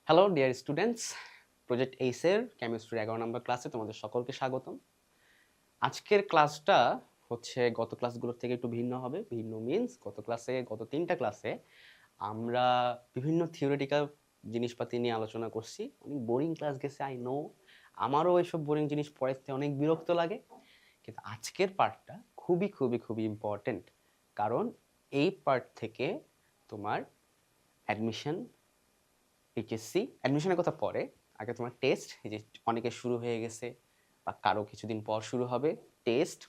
Hello dear students, project এইসের chemistry 11 নম্বর ক্লাসে তোমাদের সকলকে স্বাগতম। আজকের ক্লাসটা হচ্ছে গত ক্লাসগুলোর থেকে একটু ভিন্ন হবে। ভিন্ন মিন্স গত তিনটা ক্লাসে আমরা বিভিন্ন থিওরিটিক্যাল জিনিসপাতি নিয়ে আলোচনা করছি। অনেক বোরিং ক্লাস গেছে, আই নো, আমারও এইসব বোরিং জিনিস পড়াতে অনেক বিরক্ত লাগে, কিন্তু আজকের পার্টটা খুবই খুবই খুবই ইম্পর্টেন্ট, কারণ এই পার্ট থেকে তোমার অ্যাডমিশন, এইচএসসি অ্যাডমিশনের কথা পরে, আগে তোমার টেস্ট, এই যে অনেকের শুরু হয়ে গেছে বা কারো কিছুদিন পর শুরু হবে, টেস্ট,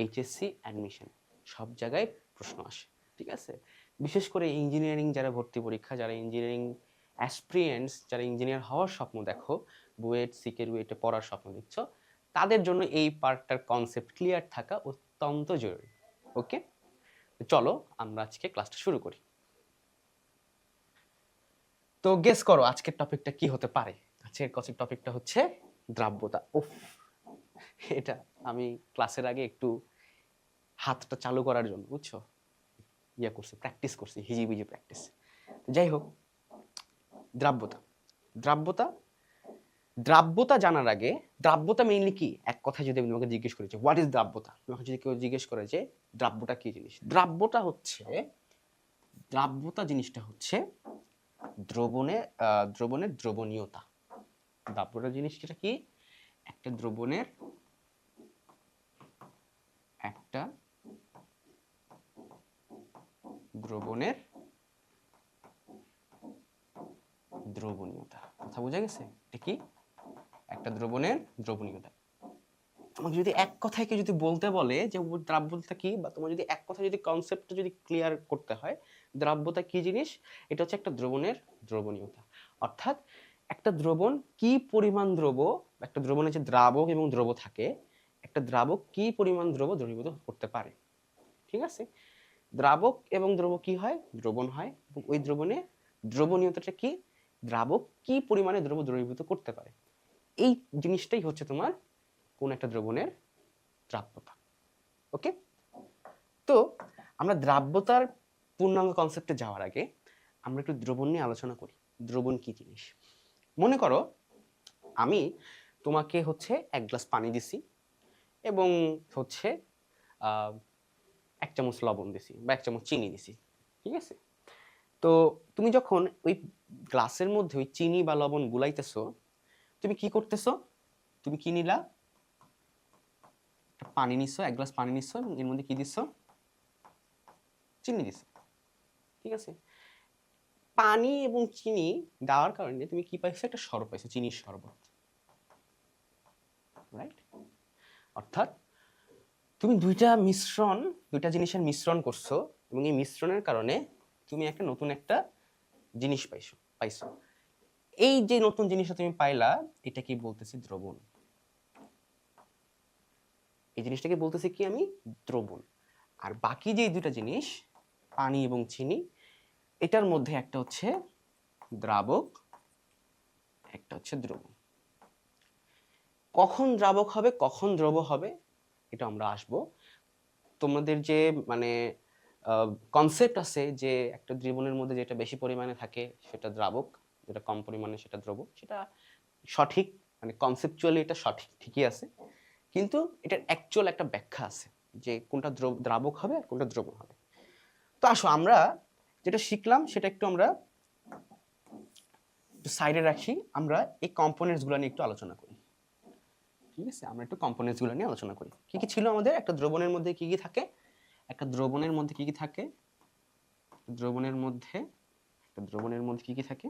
এইচএসসি, অ্যাডমিশন, সব জায়গায় প্রশ্ন আসে, ঠিক আছে? বিশেষ করে ইঞ্জিনিয়ারিং যারা ভর্তি পরীক্ষা, যারা ইঞ্জিনিয়ারিং অ্যাসপিরিয়েন্টস, যারা ইঞ্জিনিয়ার হওয়ার স্বপ্ন দেখো, বুয়েট সিকের রুয়েটে পড়ার স্বপ্ন দেখছো, তাদের জন্য এই পার্টটার কনসেপ্ট ক্লিয়ার থাকা অত্যন্ত জরুরি। ওকে, চলো আমরা আজকে ক্লাসটা শুরু করি। তো গেস করো আজকের টপিকটা কি হতে পারে। আজকের টপিকটা হচ্ছে দ্রাব্যতা। উফ, এটা আমি ক্লাসের আগে একটু হাতটা চালু করার জন্য, বুঝছো, প্র্যাকটিস করছি, হিজিবিজি প্র্যাকটিস। যাই হোক, দ্রাব্যতা দ্রাব্যতা দ্রাব্যতা জানার আগে, দ্রাব্যতা মেইনলি কি, এক কথায় যদি আমি তোমাকে জিজ্ঞেস করি যে হোয়াট ইজ দ্রাব্যতা, তোমাকে যদি কেউ জিজ্ঞেস করে যে দ্রাব্যটা কি জিনিস, দ্রাব্যতা জিনিসটা হচ্ছে দ্রবণের দ্রবণীয়তা। দ্রাব্যতা জিনিসটা কি, একটা দ্রবণের দ্রবণীয়তা। কথা বোঝা গেছে? এটা কি, একটা দ্রবণের দ্রবণীয়তা। তোমাকে যদি এক কথায় কেউ যদি বলতে বলে যে দ্রাব্যতা কি, বা তোমার যদি এক কথায় যদি কনসেপ্টটা যদি ক্লিয়ার করতে হয় দ্রাব্যতা কি জিনিস, এটা হচ্ছে একটা দ্রবণের দ্রবণীয়তা। অর্থাৎ একটা দ্রবণ কি পরিমাণ একটা দ্রবণে যে দ্রাবক এবং দ্রব থাকে, একটা দ্রাবক কি পরিমাণ দ্রব দ্রবীভূত করতে পারে, ঠিক আছে? দ্রাবক এবং দ্রব কি হয়, দ্রবণ হয়, এবং ওই দ্রবণে দ্রবণীয়তাটা কি, দ্রাবক কি পরিমাণে দ্রব দ্রবীভূত করতে পারে, এই জিনিসটাই হচ্ছে তোমার কোন একটা দ্রবণের দ্রাব্যতা। ওকে, তো আমরা দ্রাব্যতার পূর্ণাঙ্গ কনসেপ্টে যাওয়ার আগে আমরা একটু দ্রবণ নিয়ে আলোচনা করি। দ্রবণ কি জিনিস? মনে করো আমি তোমাকে হচ্ছে এক গ্লাস পানি দিছি এবং হচ্ছে এক চামচ লবণ দিছি বা এক চামচ চিনি দিছি, ঠিক আছে? তো তুমি যখন ওই গ্লাসের মধ্যে ওই চিনি বা লবণ গুলাইতেছো, তুমি কি করতেছো, তুমি কি নিলা, পানি নিছো, এক গ্লাস পানি নিছো এবং এর মধ্যে কি দিছো, চিনি দিছো, ঠিক আছে? পানি এবং চিনি দেওয়ার কারণে তুমি কি পাইছো, একটা শরবত পাইছো, চিনির শরবত, রাইট? অর্থাৎ তুমি দুইটা জিনিসের মিশ্রণ করছো এবং এই মিশ্রণের কারণে তুমি একটা নতুন একটা জিনিস পাইছো। এই যে নতুন জিনিসটা তুমি পাইলা, এটা কি বলতেছি, দ্রবণ। এই জিনিসটাকে বলতেছি কি আমি, দ্রবণ। আর বাকি যে দুইটা জিনিস, পানি এবং চিনি, এটার মধ্যে একটা হচ্ছে দ্রাবক, একটা হচ্ছে দ্রবণ। কখন দ্রাবক হবে কখন দ্রব হবে এটা আমরা আসবো। তোমাদের যে মানে কনসেপ্ট আছে যে একটা দ্রবণের মধ্যে যেটা বেশি পরিমাণে থাকে সেটা দ্রাবক, যেটা কম পরিমাণে সেটা দ্রব, সেটা সঠিক, মানে কনসেপচুয়ালি এটা সঠিক, ঠিকই আছে, কিন্তু এটার অ্যাকচুয়াল একটা ব্যাখ্যা আছে যে কোনটা দ্রাবক হবে আর কোনটা দ্রবণ হবে। তো আসো আমরা যেটা শিখলাম সেটা একটু আমরা সাইডে রাখি, আমরা এই কম্পোনেন্টস গুলো নিয়ে একটু আলোচনা করি, ঠিক আছে? আমরা একটু কম্পোনেন্টস গুলো নিয়ে আলোচনা করি। কি কি ছিল আমাদের, একটা দ্রবণের মধ্যে কি কি থাকে, একটা দ্রবণের মধ্যে কি কি থাকে, দ্রবণের মধ্যে কি কি থাকে,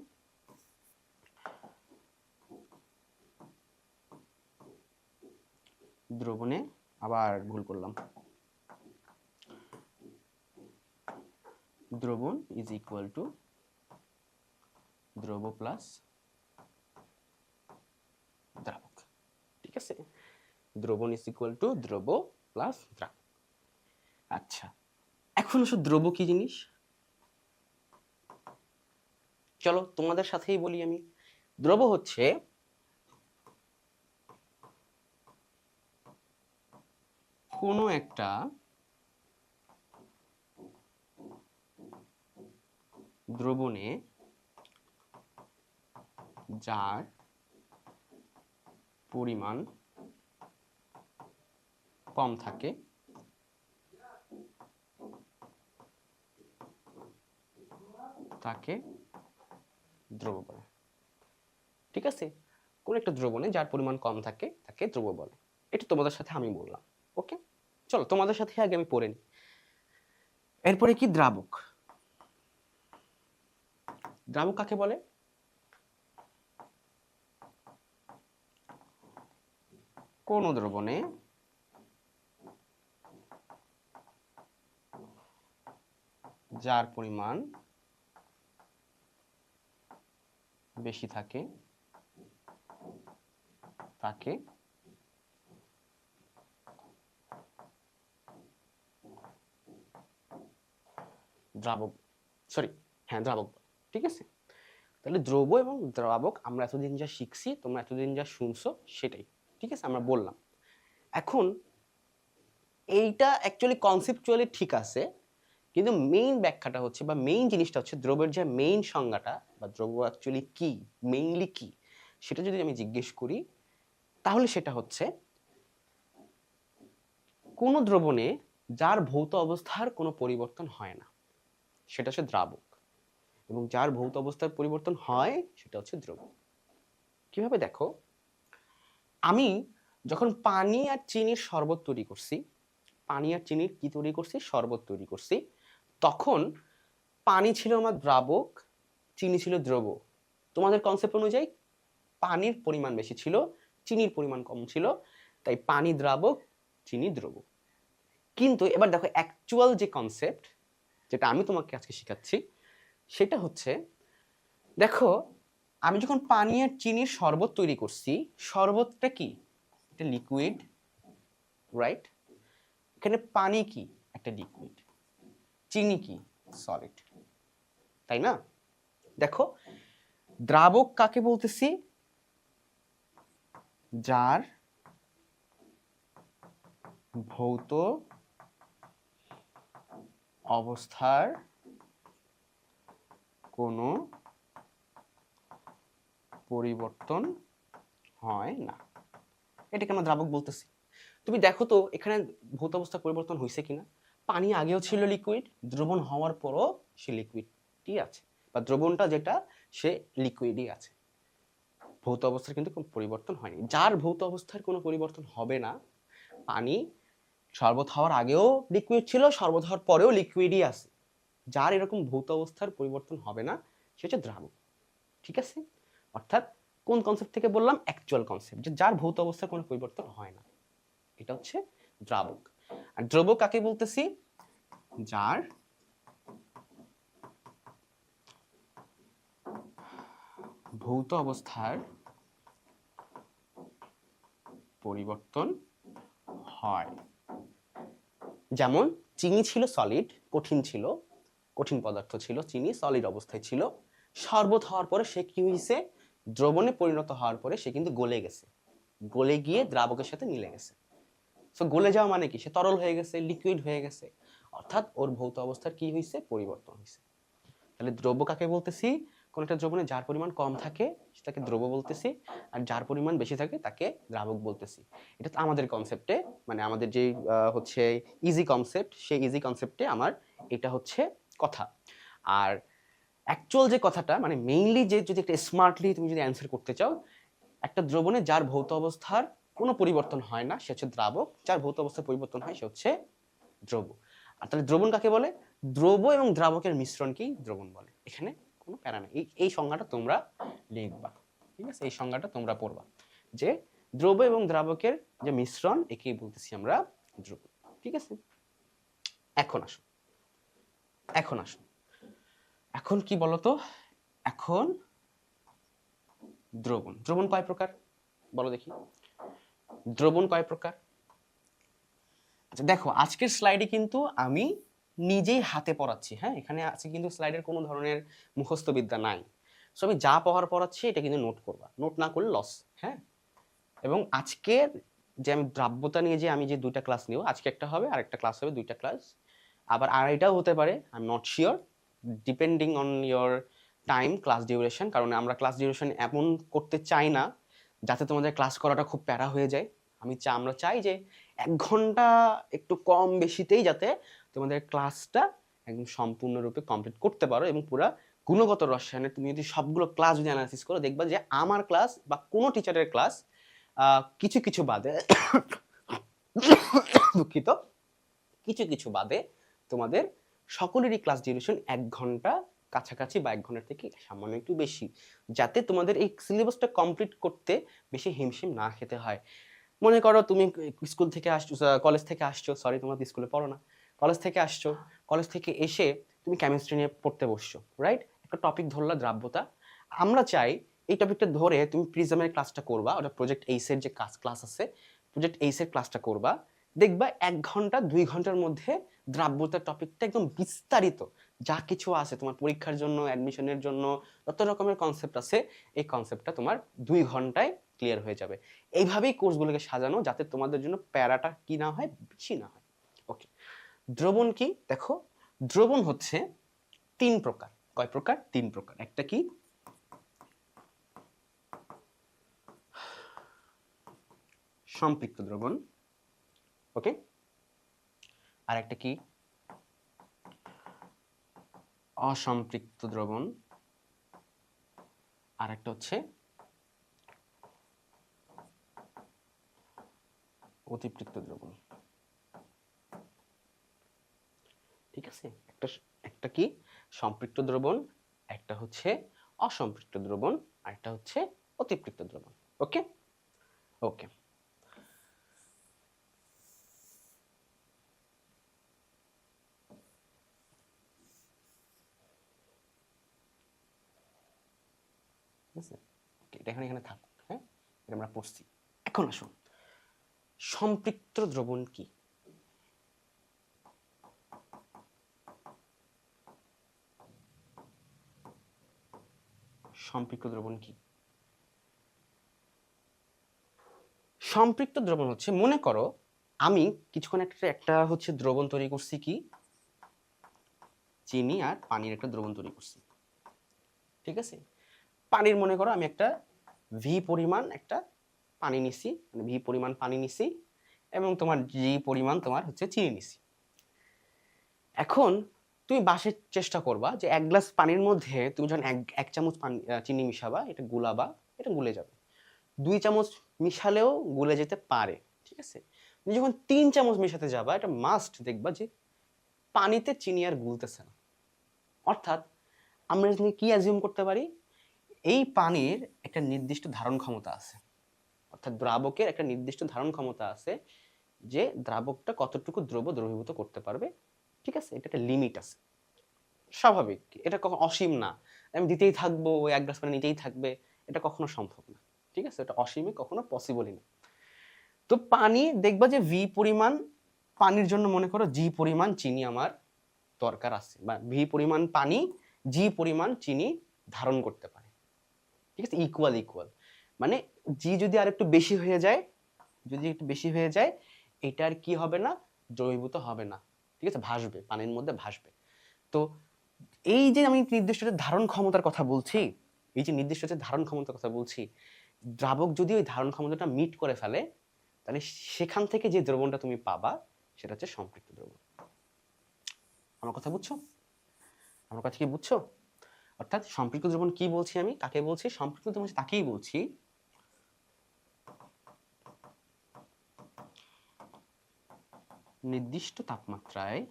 দ্রবণে, আবার ভুল করলাম, দ্রবণ ইজ ইকুয়াল টু দ্রব প্লাস দ্রাবক, ঠিক আছে? দ্রবণ ইজ ইকুয়াল টু দ্রব প্লাস দ্রাবক। আচ্ছা, এখন আসলে দ্রব কি জিনিস, চলো তোমাদের সাথেই বলি আমি। দ্রব হচ্ছে কোনো একটা দ্রবণে যার পরিমাণ কম থাকে তাকে দ্রব বলে। ঠিক আছে, কোন একটা দ্রবণে যার পরিমাণ কম থাকে তাকে দ্রব বলে। এটা তোমাদের সাথে আমি বললাম। ওকে, চলো তোমাদের সাথে আগে আমি পড়ে নিই। এরপরে কি দ্রাবক। দ্রাবক কাকে বলে? কোন দ্রবণে যার পরিমাণ বেশি থাকে তাকে দ্রাবক, সরি হ্যাঁ দ্রাবক। ঠিক আছে, তাহলে দ্রব এবং দ্রাবক আমরা এতদিন যা শিখছি, তোমরা এতদিন যা শুনছো সেটাই। ঠিক আছে, আমরা বললাম। এখন এইটা অ্যাকচুয়ালি কনসেপচুয়ালি ঠিক আছে, কিন্তু মেইন ব্যাখ্যাটা হচ্ছে বা মেইন জিনিসটা হচ্ছে দ্রবের যে মেইন সংজ্ঞাটা বা দ্রব্য অ্যাকচুয়ালি কি, মেইনলি কি, সেটা যদি আমি জিজ্ঞেস করি তাহলে সেটা হচ্ছে কোন দ্রবণে যার ভৌত অবস্থার কোনো পরিবর্তন হয় না সেটা হচ্ছে দ্রাবক, এবং যার ভৌত অবস্থার পরিবর্তন হয় সেটা হচ্ছে দ্রব। কিভাবে দেখো, আমি যখন পানি আর চিনির শরবত তৈরি করছি, পানি আর চিনির কি তৈরি করছি, শরবত তৈরি করছি, তখন পানি ছিল আমার দ্রাবক, চিনি ছিল দ্রব। তোমাদের কনসেপ্ট অনুযায়ী পানির পরিমাণ বেশি ছিল, চিনির পরিমাণ কম ছিল, তাই পানি দ্রাবক, চিনি দ্রব। কিন্তু এবার দেখো অ্যাকচুয়াল যে কনসেপ্ট, যেটা আমি তোমাকে আজকে শেখাচ্ছি, সেটা হচ্ছে দেখো আমি যখন পানি আর চিনির শরবত তৈরি করছি, শরবতটা কি, এটা লিকুইড, রাইট? এখানে পানি কি, একটা লিকুইড, চিনি কি, সলিড, তাই না? দেখো দ্রাবক কাকে বলতেছি, যার ভৌত অবস্থার কোনো পরিবর্তন হয় না, এটাকে আমরা দ্রাবক বলতেছি। তুমি দেখো তো এখানে ভৌত অবস্থা পরিবর্তন হয়েছে কিনা। পানি আগেও ছিল লিকুইড, দ্রবণ হওয়ার পরও সে লিকুইডই আছে, বা দ্রবণটা যেটা সে লিকুইডই আছে, ভৌত অবস্থার কিন্তু কোনো পরিবর্তন হয়নি। যার ভৌত অবস্থার কোনো পরিবর্তন হবে না, পানি শরবত হওয়ার আগেও লিকুইড ছিল, শরবত হওয়ার পরেও লিকুইডই আছে, যার এরকম ভৌত অবস্থার পরিবর্তন হবে না সে হচ্ছে দ্রাবক। ঠিক আছে, অর্থাৎ কোন কনসেপ্ট থেকে বললাম, অ্যাকচুয়াল কনসেপ্ট, যে যার ভৌত অবস্থার কোনো পরিবর্তন হয় না, এটা হচ্ছে দ্রাবক। আর দ্রব কাকে বলতেছি, যার ভৌত অবস্থার পরিবর্তন হয়। যেমন চিনি ছিল সলিড, কঠিন ছিল, কঠিন পদার্থ ছিল চিনি, সলিড অবস্থায় ছিল, শরবত হওয়ার পরে সে কি হয়েছে, দ্রবণে পরিণত হওয়ার পরে সে কিন্তু গলে গেছে, গলে গিয়ে দ্রাবকের সাথে মিলে গেছে। সো গলে যাওয়া মানে কি, সে তরল হয়ে গেছে, লিকুইড হয়ে গেছে, অর্থাৎ ওর ভৌত অবস্থার কি হয়েছে, পরিবর্তন হয়েছে। তাহলে দ্রব্য কাকে বলতেছি, কোন একটা দ্রবণে যার পরিমাণ কম থাকে সেটাকে দ্রব্য বলতেছি, আর যার পরিমাণ বেশি থাকে তাকে দ্রাবক বলতেছি। এটা তো আমাদের কনসেপ্টে, মানে আমাদের যে হচ্ছে ইজি কনসেপ্ট, সেই ইজি কনসেপ্টে আমার এটা হচ্ছে কথা। আর অ্যাকচুয়াল যে কথাটা, মানে মেইনলি যে যদি একটা স্মার্টলি তুমি যদি অ্যান্সার করতে চাও, একটা দ্রবণে যার ভৌত অবস্থার কোনো পরিবর্তন হয় না সে হচ্ছে দ্রাবক, যার ভৌত অবস্থার পরিবর্তন হয় সে হচ্ছে দ্রব। আর তাহলে দ্রবণ কাকে বলে, দ্রব এবং দ্রাবকের মিশ্রণকেই দ্রবণ বলে। এখানে কোনো প্যারা নেই, এই সংজ্ঞাটা তোমরা লিখবা। ঠিক আছে, এই সংজ্ঞাটা তোমরা পড়বা, যে দ্রব এবং দ্রাবকের যে মিশ্রণ একেই বলতেছি আমরা দ্রবণ। ঠিক আছে, এখন আসো, এখন আসো, এখন কি বলতো, এখন দ্রবণ, দ্রবণ কয় প্রকার বলো দেখি, দ্রবণ কয় প্রকার? আচ্ছা দেখো আজকের স্লাইডে কিন্তু আমি নিজেই হাতে পড়াচ্ছি, হ্যাঁ এখানে আছে কিন্তু স্লাইডের কোনো ধরনের মুখস্থ বিদ্যা নাই। সো আমি যা পড়াচ্ছি এটা কিন্তু নোট করবা, নোট না করলে লস। হ্যাঁ, এবং আজকের যে আমি দ্রাব্যতা নিয়ে যে আমি যে দুইটা ক্লাস নিব, আজকে একটা হবে আর একটা ক্লাস হবে, দুইটা ক্লাস, আবার আড়াইটাও হতে পারে, I am not sure, depending on your time class duration, কারণ আমরা ক্লাস ডিউরেশন এমন করতে চাই না যাতে তোমাদের ক্লাস করাটা খুব প্যারা হয়ে যায়। আমরা চাই যে 1 ঘন্টা একটু কম বেশিতেই যাতে তোমাদের ক্লাসটা একদম সম্পূর্ণরূপে কমপ্লিট করতে পারো, এবং পুরা গুণগত রসায়নে তুমি যদি সবগুলো ক্লাস যদি অ্যানালাইসিস করো, দেখবা যে আমার ক্লাস বা কোনো টিচারের ক্লাস কিছু কিছু বাদে দুঃখিত, কিছু কিছু বাদে তোমাদের সকলেরই ক্লাস ডিউরেশন 1 ঘন্টা কাছাকাছি বা 1 ঘন্টার থেকে সামান্য একটু বেশি, যাতে তোমাদের এই সিলেবাসটা কমপ্লিট করতে বেশি হিমশিম না খেতে হয়। মনে করো তুমি স্কুল থেকে আসছো, কলেজ থেকে আসছো, সরি তোমরা স্কুলে পড়ো না, কলেজ থেকে আসছো, কলেজ থেকে এসে তুমি কেমিস্ট্রি নিয়ে পড়তে বসছো, রাইট? একটা টপিক ধরলা দ্রাব্যতা। আমরা চাই এই টপিকটা ধরে তুমি প্রিজমের ক্লাসটা করবা, ওটা প্রজেক্ট এইস এর যে ক্লাস আছে, প্রজেক্ট এইস এর ক্লাসটা করবা, দেখবা 1 ঘন্টা 2 ঘন্টার মধ্যে দ্রাব্যতার টপিকটা একদম বিস্তারিত যা কিছু আছে তোমার পরীক্ষার জন্য, অ্যাডমিশনের জন্য যত রকমের কনসেপ্ট আছে, এই কনসেপ্টটা তোমার 2 ঘন্টায় ক্লিয়ার হয়ে যাবে। এইভাবেই কোর্সগুলোকে সাজানো যাতে তোমাদের জন্য প্যারাটা কি না হয়, বেশি না হয়। ওকে, দ্রবণ কি? দেখো, দ্রবণ হচ্ছে 3 প্রকার। কয় প্রকার? 3 প্রকার। একটা কি? সম্পৃক্ত দ্রবণ, ওকে। আর একটা কি? অসম্পৃক্ত দ্রবণ। আর একটা হচ্ছে অতিপৃক্ত দ্রবণ। ঠিক আছে, একটা কি? সম্পৃক্ত দ্রবণ, একটা হচ্ছে অসম্পৃক্ত দ্রবণ, আর একটা হচ্ছে অতিপৃক্ত দ্রবণ। ওকে ওকে, এটা এখানে থাকুক, হ্যাঁ, এটা আমরা পড়ছি। এখন আসুন, সম্পৃক্ত দ্রবণ কি? সম্পৃক্ত দ্রবণ কি? সম্পৃক্ত দ্রবণ হচ্ছে, মনে করো আমি কিছুক্ষণ একটা হচ্ছে দ্রবণ তৈরি করছি, কি? চিনি আর পানির একটা দ্রবণ তৈরি করছি, ঠিক আছে? পানির, মনে করো আমি একটা ভি পরিমাণ একটা পানি নিছি, মানে ভি পরিমাণ পানি নিছি, এবং তোমার জি পরিমাণ তোমার হচ্ছে চিনি নিছি। এখন তুমি বাসায় চেষ্টা করবা যে 1 গ্লাস পানির মধ্যে তুমি যখন 1 চামচ পানি চিনি মিশাবা, এটা গুলাবা, এটা গুলে যাবে। 2 চামচ মিশালেও গুলে যেতে পারে, ঠিক আছে? তুমি যখন 3 চামচ মিশাতে যাবা, এটা মাস্ট দেখবা যে পানিতে চিনি আর গুলতেছে না। অর্থাৎ আমরা এখানে কি অ্যাজিউম করতে পারি? এই পানির একটা নির্দিষ্ট ধারণ ক্ষমতা আছে, অর্থাৎ দ্রাবকের একটা নির্দিষ্ট ধারণ ক্ষমতা আছে, যে দ্রাবকটা কতটুকু দ্রবীভূত করতে পারবে, ঠিক আছে? এটা একটা লিমিট আছে, স্বাভাবিক। এটা কখনো অসীম না, আমি দিতেই থাকবো, ওই 1 গ্লাস পানি নিতেই থাকবে, এটা কখনো সম্ভব না, ঠিক আছে? এটা অসীমে কখনো পসিবলই না। তো পানি দেখবা যে ভি পরিমাণ পানির জন্য, মনে করো জি পরিমাণ চিনি আমার দরকার আছে, বা ভি পরিমাণ পানি জি পরিমাণ চিনি ধারণ করতে পারে, ঠিক আছে? ইকুয়াল ইকুয়াল, মানে জি যদি আর একটু বেশি হয়ে যায়, যদি একটু বেশি হয়ে যায়, এটার কি হবে না? দ্রবীভূত হবে না, ঠিক আছে? ভাসবে, পানির মধ্যে ভাসবে। তো এই যে আমি নির্দিষ্ট ধারণ ক্ষমতার কথা বলছি, এই যে নির্দিষ্ট যে ধারণ ক্ষমতার কথা বলছি, দ্রাবক যদি ওই ধারণ ক্ষমতাটা মিট করে ফেলে, তাহলে সেখান থেকে যে দ্রবণটা তুমি পাবা সেটা হচ্ছে সম্পৃক্ত দ্রবণ। আমার কথা বুঝছো? আমার কথা কি বুঝছো? অর্থাৎ সম্পৃক্ত দ্রবণ কি বলছি আমি, কাকে বলছি? সম্পৃক্ত দ্রবণ তাকেই বলছি নির্দিষ্ট তাপমাত্রায়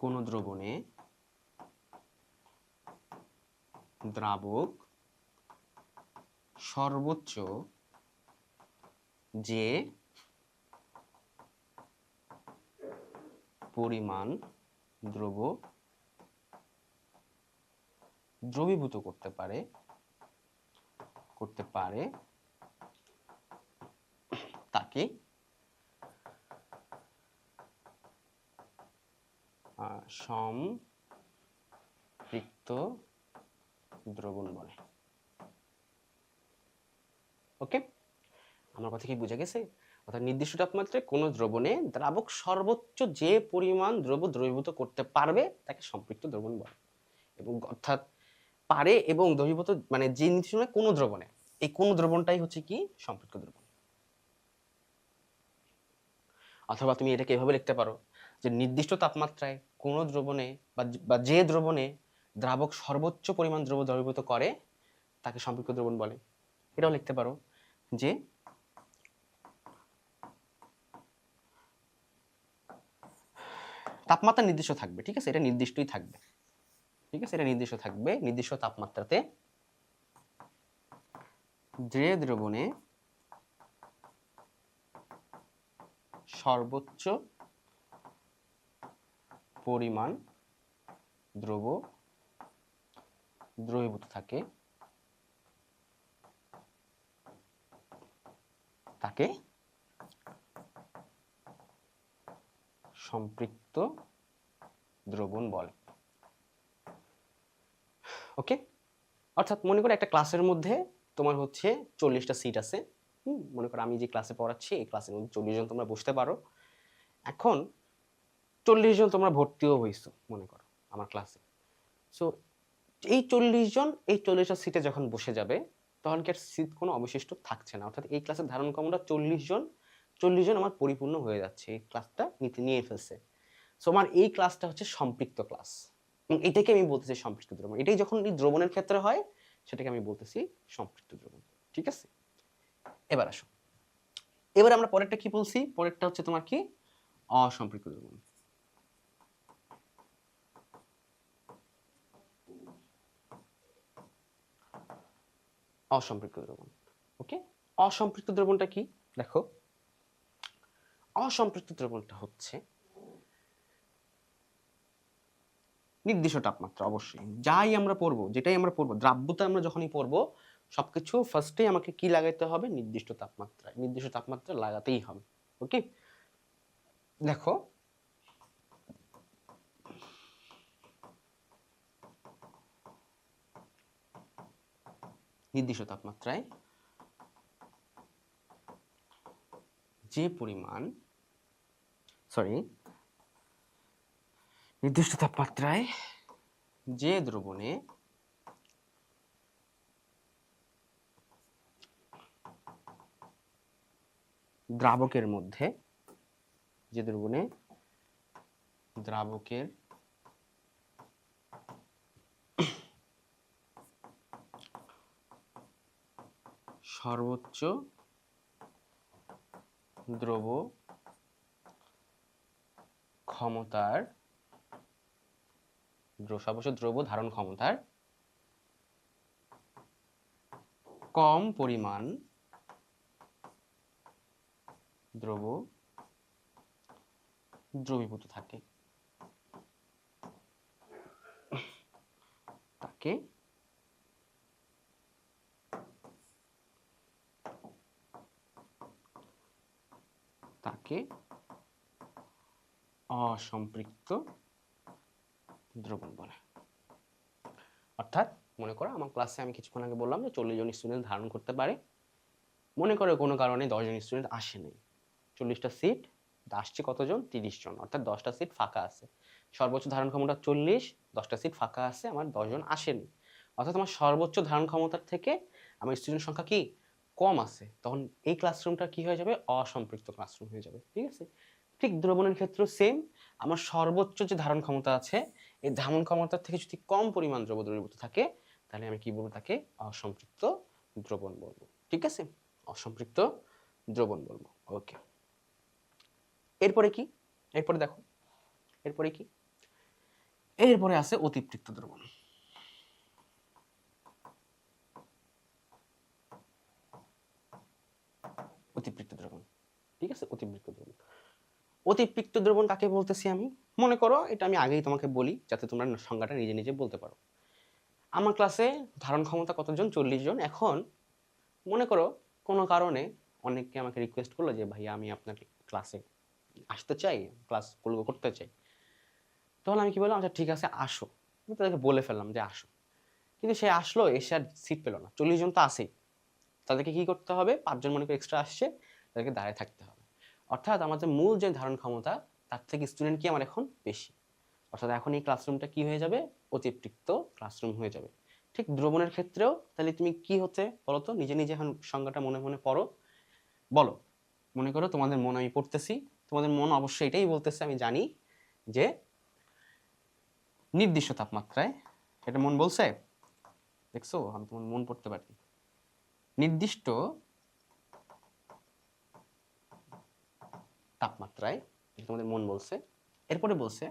কোন দ্রবণে দ্রাবক সর্বোচ্চ যে পরিমাণ দ্রবীভূত করতে পারে তাকে সম্পৃক্ত দ্রবণ বলে। ওকে, আমার কথা কি বুঝে গেছে? অর্থাৎ নির্দিষ্ট তাপমাত্রায় কোনো দ্রবণে দ্রাবক সর্বোচ্চ যে পরিমাণ দ্রব্য দ্রবীভূত করতে পারবে তাকে সম্পৃক্ত দ্রবণ বলে। এবং অর্থাৎ পারে এবং দ্রবীভূত মানে যে নির্দিষ্ট কোনো দ্রবণে, এই কোন দ্রবণটাই হচ্ছে কি সম্পৃক্ত দ্রবণ। অথবা তুমি এটাকে এভাবে লিখতে পারো যে নির্দিষ্ট তাপমাত্রায় কোনো দ্রবণে বা যে দ্রবণে দ্রাবক সর্বোচ্চ পরিমাণ দ্রব্য দ্রবীভূত করে তাকে সম্পৃক্ত দ্রবণ বলে। এটাও লিখতে পারো যে তাপমাত্রা নির্দিষ্ট থাকবে, ঠিক আছে, এটা নির্দিষ্টই থাকবে, ঠিক আছে, এটা নির্দিষ্ট থাকবে। নির্দিষ্ট তাপমাত্রাতে যে দ্রবণে সর্বোচ্চ পরিমাণ দ্রব্য দ্রবীভূত থাকে তাকে সম্পৃক্ত দ্রবণ বলে। ওকে, অর্থাৎ মনে করো একটা ক্লাসের মধ্যে তোমার হচ্ছে 40টা সিট আছে। মনে করো আমি যে ক্লাসে পড়াচ্ছি এই ক্লাসের মধ্যে 40 জন তোমরা বসতে পারো। এখন 40 জন তোমরা ভর্তিও হইছো মনে করো আমার ক্লাসে। সো এই 40 জন এই 40টা সিটে যখন বসে যাবে তখন কি আর সিট কোনো অবশিষ্ট থাকছে না। অর্থাৎ এই ক্লাসের ধারণ ক্ষমতা 40 জন আমার পরিপূর্ণ হয়ে যাচ্ছে, এই ক্লাসটা নিয়ে ফেলছে। সো আমার এই ক্লাসটা হচ্ছে সম্পৃক্ত ক্লাস, এবং এটাকে আমি বলতেছি সম্পৃক্ত দ্রবণ। এটাই যখন এই দ্রবণের ক্ষেত্রে হয় সেটাকে আমি বলতেছি সম্পৃক্ত দ্রবণ। ঠিক আছে, এবার আসো, এবার আমরা পরেরটা কি বলছি, পরেরটা হচ্ছে তোমার কি অসম্পৃক্ত দ্রবণ। অসম্পৃক্ত দ্রবণ, ওকে, অসম্পৃক্ত দ্রবণটা কি দেখো, অসম্পৃক্ত দ্রবণটা হচ্ছে নির্দিষ্ট তাপমাত্রা। অবশ্যই যাই আমরা পড়বো, যেটাই আমরা পড়বো, দ্রাব্যতা আমরা যখনই পড়বো সবকিছু ফার্স্টে আমাকে কি লাগাইতে হবে, নির্দিষ্ট তাপমাত্রায়, নির্দিষ্ট তাপমাত্রা লাগাতেই হবে। ওকে, দেখো নির্দিষ্ট তাপমাত্রায় যে পরিমাণ নির্দিষ্ট তাপমাত্রায় যে দ্রবণে দ্রাবকের মধ্যে, যে দ্রবণে দ্রাবকের সর্বোচ্চ দ্রব্য ক্ষমতার, সর্বোচ্চ দ্রব্য ধারণ ক্ষমতার কম পরিমাণ দ্রব্য দ্রবীভূত থাকে তাকে অসম্পৃক্ত দ্রবণ বলে। অর্থাৎ মনে করো আমার ক্লাসে আমি কিছুক্ষণ আগে বললাম যে 40 জন স্টুডেন্ট ধারণ করতে পারে। মনে করো কোনো কারণে 10 জন স্টুডেন্ট আসেনি, 40টা সিট আসছে কতজন, 30 জন, অর্থাৎ 10টা সিট ফাঁকা আছে। সর্বোচ্চ ধারণ ক্ষমতা 40, 10টা সিট ফাঁকা আছে, আমার 10 জন আসেনি, অর্থাৎ আমার সর্বোচ্চ ধারণ ক্ষমতার থেকে আমার স্টুডেন্ট সংখ্যা কি কম আছে, তখন এই ক্লাসরুমটা কি হয়ে যাবে, অসম্পৃক্ত ক্লাসরুম হয়ে যাবে। ঠিক আছে, ঠিক দ্রবণের ক্ষেত্রেও সেম, আমার সর্বোচ্চ যে ধারণ ক্ষমতা আছে এই ধারণ ক্ষমতার থেকে যদি কম পরিমাণ দ্রব্য দ্রবীভূত থাকে তাহলে আমি কি বলবো, তাকে অসম্পৃক্ত দ্রবণ বলবো। ঠিক আছে, অসম্পৃক্ত দ্রবণ বলবো। ওকে, এরপরে কি, এরপরে দেখো এরপরে কি, এরপরে আছে অতিপৃক্ত দ্রবণ। অতিপৃক্ত দ্রবণ, ঠিক আছে, অতিপৃক্ত দ্রবণ। অতিপৃক্ত দ্রবণ কাকে বলতেছি আমি, মনে করো এটা আমি আগেই তোমাকে বলি যাতে তোমরা সংজ্ঞাটা নিজে নিজে বলতে পারো। আমার ক্লাসে ধারণ ক্ষমতা কতজন, 40 জন। এখন মনে করো কোনো কারণে অনেকে আমাকে রিকোয়েস্ট করলো যে ভাই আমি আপনার ক্লাসে আসতে চাই, ক্লাস করতে চাই। তখন আমি কি বললাম, আচ্ছা ঠিক আছে আসো, আমি তাদেরকে বলে ফেললাম যে আসো। কিন্তু সে আসলো, এসে আর সিট পেলো না, 40 জন তো আসেই, তাদেরকে কি করতে হবে, 5 জন মনে করে এক্সট্রা আসছে, তাদেরকে দাঁড়িয়ে থাকতে হবে। অর্থাৎ আমাদের মূল যে ধারণ ক্ষমতা তার থেকে স্টুডেন্ট কি আমার এখন বেশি, অর্থাৎ এখন এই ক্লাসরুমটা কি হয়ে যাবে, অতিরিক্ত ক্লাসরুম হয়ে যাবে। ঠিক দ্রবণের ক্ষেত্রেও তাহলে তুমি কি হচ্ছে বলো তো, নিজে নিজে এখন সংজ্ঞাটা মনে মনে পড়ো, বলো। মনে করো তোমাদের মন আমি পড়তেছি, তোমাদের মন অবশ্যই এটাই বলতেছে, আমি জানি যে নির্দিষ্ট তাপমাত্রায়, এটা মন বলছে, দেখছো আমি তোমার মন পড়তে পারি, নির্দিষ্ট তাপমাত্রায়, তোমাদের মন বলছে। এরপরে বলছে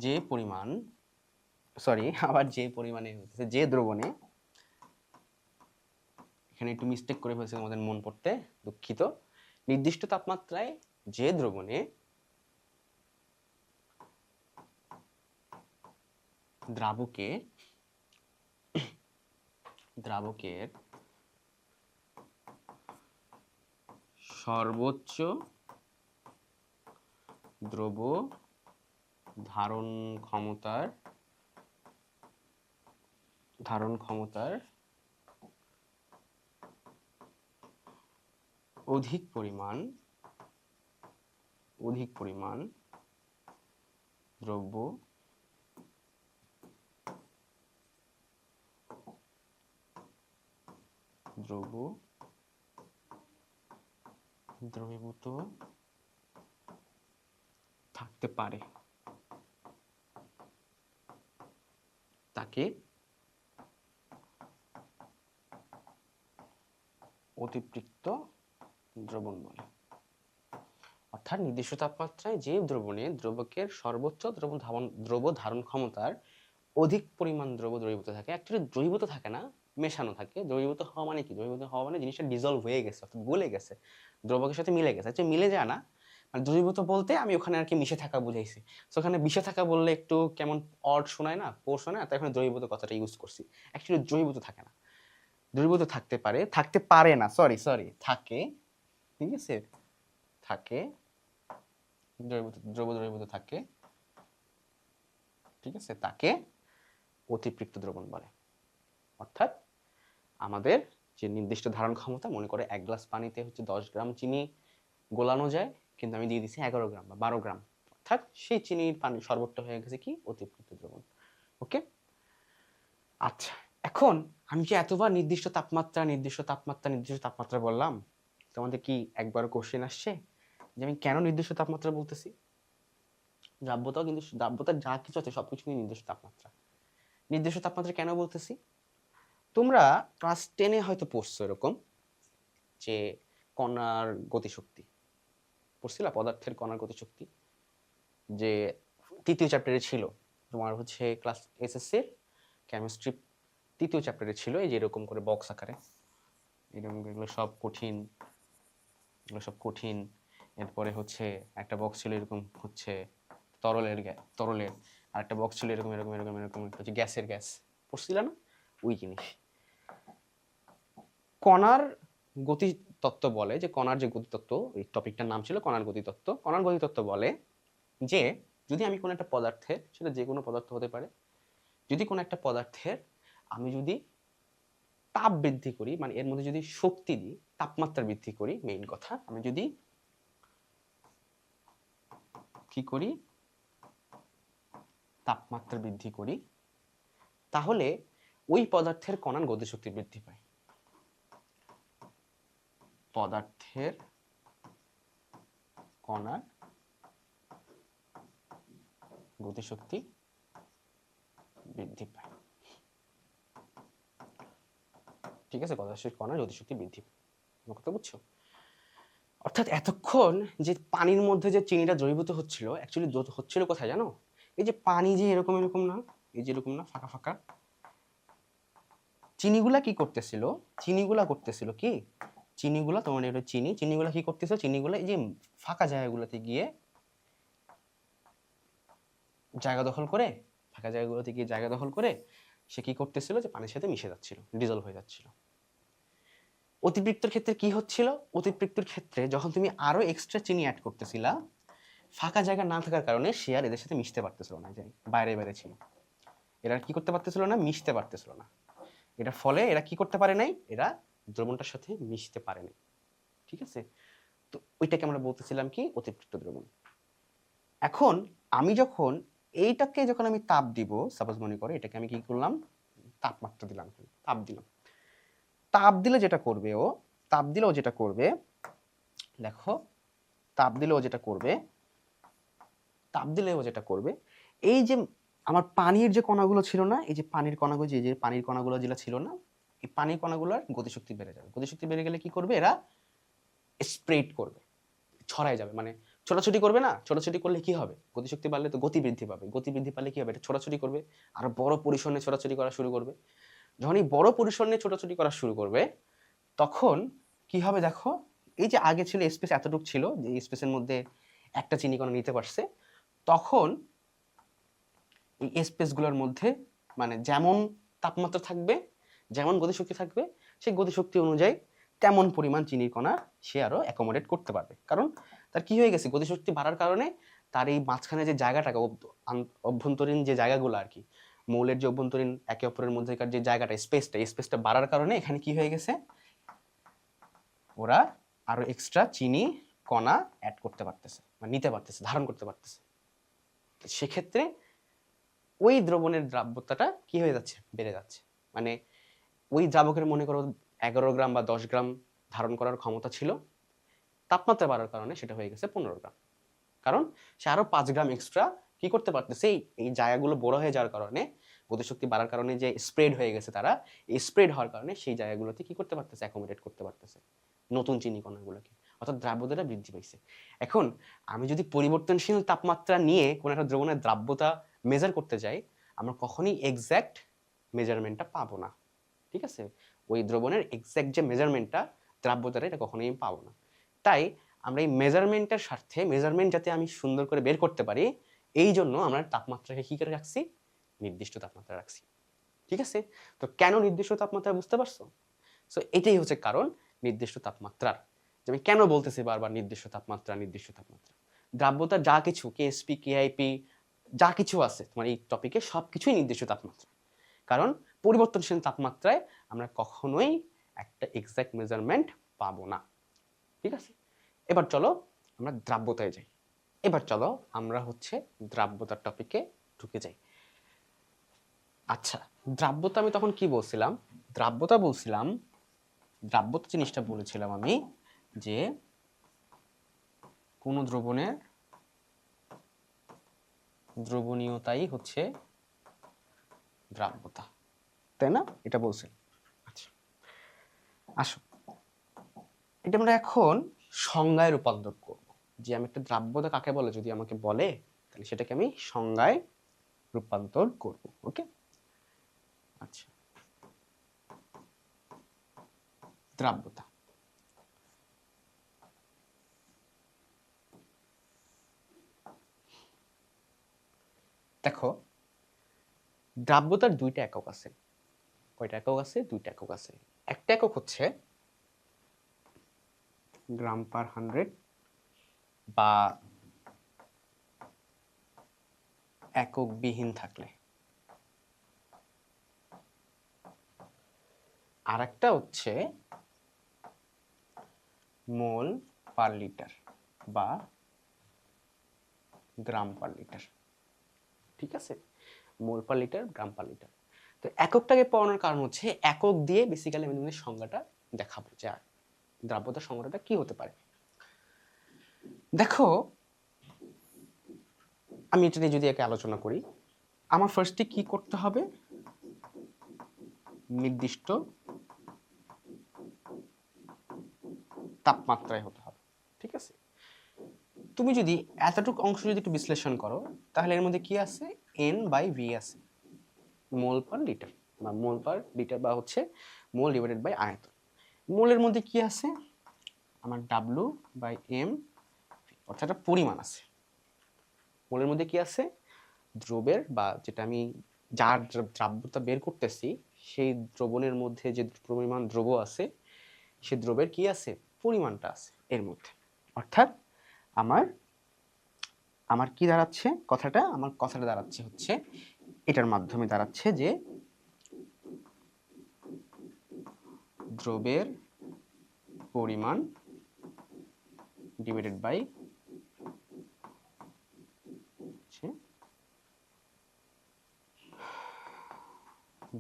যে পরিমাণ, সরি আবার যে পরিমাণে হচ্ছে যে দ্রবণে, এখানে একটু মিস্টেক করে ফেলছে তোমাদের মন পড়তে, দুঃখিত। নির্দিষ্ট তাপমাত্রায় যে দ্রবণে দ্রাবকের সর্বোচ্চ দ্রব ধারণ ক্ষমতার অধিক পরিমাণ দ্রব্য দ্রবীভূত থাকতে পারে তাকে অতিরিক্ত দ্রবণ বলে। অর্থাৎ নির্দিষ্ট তাপমাত্রায় যে দ্রবণে দ্রবকের সর্বোচ্চ দ্রব ধারণ ক্ষমতার অধিক পরিমাণ দ্রব দ্রবীভূত থাকে, অ্যাকচুয়ালি দ্রবীভূত থাকে না, মেশানো থাকে। দ্রবীভূত হওয়া মানে কি, দ্রবীভূত হওয়া মানে জিনিসটা ডিজলভ হয়ে গেছে, অর্থাৎ গলে গেছে, দ্রবকের সাথে মিলে গেছে। আচ্ছা মিলে যায় না, মানে দ্রবীভূত বলতে আমি ওখানে আর কি মিশে থাকা বুঝাইছি। তো ওখানে মিশে থাকা বললে একটু কেমন অড শোনায় না, পোর শোনায় না, তাই এখানে দ্রবীভূত কথাটা ইউজ করছি। অ্যাকচুয়ালি দ্রবীভূত থাকে না, দ্রবীভূত থাকতে পারে না, সরি থাকে, ঠিক আছে, থাকে, দ্রবীভূত থাকে, ঠিক আছে, তাকে অতিরিক্ত দ্রবণ বলে। অর্থাৎ আমাদের যে নির্দিষ্ট ধারণ ক্ষমতা, মনে করে 1 গ্লাস পানিতে হচ্ছে 10 গ্রাম চিনি গোলানো যায়, কিন্তু আমি দিয়ে দিচ্ছি 11 গ্রাম বা 12 গ্রাম, অর্থাৎ সেই চিনির পানি সর্বত্র হয়ে গেছে কি অতিরিক্ত দ্রবণ। ওকে, আচ্ছা এখন আমি যে এতবার নির্দিষ্ট তাপমাত্রা বললাম, তোমাদের কি একবার কোশ্চেন আসছে যে আমি কেন নির্দিষ্ট তাপমাত্রা বলতেছি? দ্রাব্যতাও কিন্তু, দ্রাব্যতার যা কিছু আছে সবকিছু নির্দিষ্ট তাপমাত্রা কেন বলতেছি? তোমরা ক্লাস 10-এ হয়তো পড়ছো এরকম যে কণার গতিশক্তি পড়ছিলা, পদার্থের কণার গতিশক্তি, যে তৃতীয় চ্যাপ্টারে ছিল, তোমার হচ্ছে ক্লাস এসএসসি কেমিস্ট্রি তৃতীয় চ্যাপ্টারে ছিল, এই যে এরকম করে বক্স আকারে, এরকম, এগুলো সব কঠিন। এরপরে হচ্ছে একটা বক্স ছিল এরকম হচ্ছে তরলের, আর একটা বক্স ছিল এরকম হচ্ছে গ্যাস, পড়ছিল না ওই জিনিস। কণার গতিতত্ত্ব বলে যে, কণার যে গতিতত্ত্ব, এই টপিকটার নাম ছিল কণার গতিতত্ত্ব বলে যে যদি আমি কোনো একটা পদার্থের, সেটা যে কোনো পদার্থ হতে পারে, যদি কোনো একটা পদার্থের আমি যদি তাপ বৃদ্ধি করি, মানে এর মধ্যে যদি শক্তি দিই, তাপমাত্রা বৃদ্ধি করি, মেইন কথা, আমি যদি কি করি, তাপমাত্রা বৃদ্ধি করি, তাহলে ওই পদার্থের কণার গতিশক্তি বৃদ্ধি পায়। পদার্থের কণার গতিশক্তি বৃদ্ধি পায়, ঠিক আছে, পদার্থের কণার গতিশক্তি বৃদ্ধি পায়, কথা বুঝছো? অর্থাৎ এতক্ষণ যে পানির মধ্যে যে চিনিটা দ্রবীভূত হচ্ছিল, অ্যাকচুয়ালি হচ্ছিল কোথায় জানো? এই যে পানি যে এরকম না, এই যে এরকম না, ফাঁকা ফাঁকা, চিনিগুলা করতেছিল কি, চিনিগুলা তোমার এটা চিনিগুলা কি করতেছে, চিনিগুলা এই যে ফাঁকা জায়গাগুলোতে গিয়ে ফাঁকা জায়গাগুলোতে গিয়ে জায়গা দখল করে সে কি করতেছিল, যে পানির সাথে মিশে যাচ্ছিল, ডিজলভ হয়ে যাচ্ছিল। অতিবৃত্তর ক্ষেত্রে কি হচ্ছিল? অতিবৃত্তর ক্ষেত্রে যখন তুমি আরো এক্সট্রা চিনি অ্যাড করতেছিলা, ফাঁকা জায়গা না থাকার কারণে সে আর এদের সাথে মিশতে পারতেছিল না, যাই বাইরে ছিল, এরা কি করতে পারতেছিল না, মিশতে পারতেছিল না। এটার ফলে এরা কি করতে পারে নাই, এরা দ্রবণটার সাথে মিশতে পারে নাই। ঠিক আছে? তো ওইটাকে আমরা বলতেছিলাম কি অতিপৃষ্ট দ্রবণ। এখন আমি যখন এইটাকে যখন আমি তাপ দিব, সাপোজ মনে করে এটাকে আমি কি করলাম, তাপমাত্রা দিলাম, তাপ দিলাম। তাপ দিলে যেটা করবে ও, তাপ দিলেও যেটা করবে, দেখো তাপ দিলেও যেটা করবে, তাপ দিলেও যেটা করবে, এই যে আমার পানির যে কণাগুলো ছিল না, এই যে পানির কণাগুলো, যে পানির কণাগুলো যেটা ছিল না, এই পানির কণাগুলোর গতিশক্তি বেড়ে যাবে। গতিশক্তি বেড়ে গেলে কি করবে, এরা স্প্রেড করবে, ছড়ায় যাবে, মানে ছোটাছুটি করবে না, ছোটাছুটি করলে কি হবে, গতিশক্তি বাড়লে তো গতি বৃদ্ধি পাবে, গতি বৃদ্ধি পালে কি হবে, এটা ছোটাছুটি করবে, আর বড় পরিসর নিয়ে ছোটাছুটি করা শুরু করবে। যখন এই বড় পরিসর নিয়ে ছোটাছুটি করা শুরু করবে, তখন কি হবে দেখো, এই যে আগে ছিল স্পেস এতটুকু ছিল, যে স্পেসের মধ্যে একটা চিনি কণা নিতে পারছে, তখন এই স্পেসগুলোর মধ্যে মানে যেমন তাপমাত্রা থাকবে, যেমন গতিশক্তি থাকবে, সেই গতিশক্তি অনুযায়ী তেমন পরিমাণ চিনির কণা সে আরো অ্যাকোমোডেট করতে পারবে। কারণ তার কি হয়ে গেছে, গতিশক্তি বাড়ার কারণে তার এই মাঝখানে যে জায়গাটাকে, অভ্যন্তরীণ যে জায়গাগুলো আর কি, মৌলের যে অভ্যন্তরীণ একে অপরের মধ্যেকার যে জায়গাটা, স্পেসটা বাড়ার কারণে এখানে কি হয়ে গেছে, ওরা আরো এক্সট্রা চিনি কণা অ্যাড করতে পারতেছে, মানে নিতে পারতেছে, ধারণ করতে পারতেছে। সেক্ষেত্রে ওই দ্রবণের দ্রাব্যতাটা কি হয়ে যাচ্ছে, বেড়ে যাচ্ছে। মানে ওই দ্রাবকের মনে করো 11 গ্রাম বা 10 গ্রাম ধারণ করার ক্ষমতা ছিল, তাপমাত্রা বাড়ার কারণে সেটা হয়ে গেছে 15 গ্রাম। কারণ সে আরো 5 গ্রাম এক্সট্রা কি করতে পারতেছে, এই জায়গাগুলো বড় হয়ে যাওয়ার কারণে, গতিশক্তি বাড়ার কারণে যে স্প্রেড হয়ে গেছে তারা, এই স্প্রেড হওয়ার কারণে সেই জায়গাগুলোতে কি করতে পারতেছে, অ্যাকোমোডেট করতে পারতেছে নতুন চিনি কণাগুলোকে, অর্থাৎ দ্রাব্যতাটা বৃদ্ধি পাইছে। এখন আমি যদি পরিবর্তনশীল তাপমাত্রা নিয়ে কোনো একটা দ্রবণের দ্রাব্যতা মেজার করতে যাই, আমরা কখনোই এক্সাক্ট মেজারমেন্টটা পাবো না। ঠিক আছে, ওই দ্রবণের এক্সাক্ট যে মেজারমেন্টটা, দ্রাব্যতাটা, এটা কখনোই পাবো না। তাই আমরা এই মেজারমেন্টের স্বার্থে, মেজারমেন্ট যাতে আমি সুন্দর করে বের করতে পারি, এই জন্য আমরা তাপমাত্রাকে কি করে রাখছি, নির্দিষ্ট তাপমাত্রা রাখছি। ঠিক আছে, তো কেন নির্দিষ্ট তাপমাত্রা, বুঝতে পারছো? সো এটাই হচ্ছে কারণ নির্দিষ্ট তাপমাত্রার, যে আমি কেন বলতেছি বারবার নির্দিষ্ট তাপমাত্রা, নির্দিষ্ট তাপমাত্রা। দ্রাব্যতা যা কিছু কেএসপি, কেআইপি যা কিছু আছে তোমার এই টপিকে, সবকিছুই নির্দিষ্ট তাপমাত্রা। কারণ পরিবর্তনশীল তাপমাত্রায় আমরা কখনোই একটা এক্সাক্ট মেজারমেন্ট পাবো না। ঠিক আছে, এবার চলো আমরা দ্রাব্যতায় যাই। এবার চলো আমরা হচ্ছে দ্রাব্যতার টপিকে ঢুকে যাই। আচ্ছা, দ্রাব্যতা আমি তখন কি বলছিলাম, দ্রাব্যতা বলছিলাম, দ্রাব্যতা জিনিসটা বলেছিলাম আমি যে কোন দ্রবণের দ্রবণীয়তাই হচ্ছে দ্রাব্যতা, তাই না, এটা বলছি। আচ্ছা আসো, এটা আমরা এখন সংজ্ঞায় রূপান্তর করব, যে আমি একটা দ্রাব্যতা কাকে বলে যদি আমাকে বলে, তাহলে সেটাকে আমি সংজ্ঞায় রূপান্তর করব। ওকে, আচ্ছা, দ্রাব্যতা, দেখো দ্রাব্যতার দুইটা একক আছে। কয়টা একক আছে, দুইটা একক আছে। একটা একক হচ্ছে গ্রাম পার 100 বা একক বিহীন থাকলে, আর একটা হচ্ছে মোল পার লিটার বা গ্রাম পার লিটার। ঠিক আছে, মোল পার লিটার, গ্রাম পার লিটার। তো এককটাকে পড়ানোর কারণ হচ্ছে একক দিয়ে বেসিক্যালি আমি তোমাদের সংজ্ঞাটা দেখাবো, যে দ্রাব্যতার সংজ্ঞাটা কি হতে পারে। দেখো আমি এটা নিয়ে যদি একে আলোচনা করি, আমার ফার্স্টে কি করতে হবে, নির্দিষ্ট তাপমাত্রায় হতে হবে। ঠিক আছে, তুমি যদি এতটুকু অংশ যদি একটু বিশ্লেষণ করো, তাহলে এর মধ্যে কি আছে, N/V আছে, মোল পার লিটার বা মোল পার লিটার, বা হচ্ছে মোল ডিভাইডেড বাই আয়তন। মোলের মধ্যে কি আছে, আমার W/M, অর্থাৎ একটা পরিমাণ আছে। মোলের মধ্যে কি আছে, দ্রবের বা যেটা আমি যার দ্রাব্যতা বের করতেছি, সেই দ্রবণের মধ্যে যে পরিমাণ দ্রব্য আছে, সে দ্রবের কি আছে, পরিমাণটা আছে এর মধ্যে। অর্থাৎ আমার আমার কি দাঁড়াচ্ছে কথাটা, আমার কথাটা দাঁড়াচ্ছে হচ্ছে এটার মাধ্যমে দাঁড়াচ্ছে যে দ্রবের পরিমাণ ডিভাইডেড বাই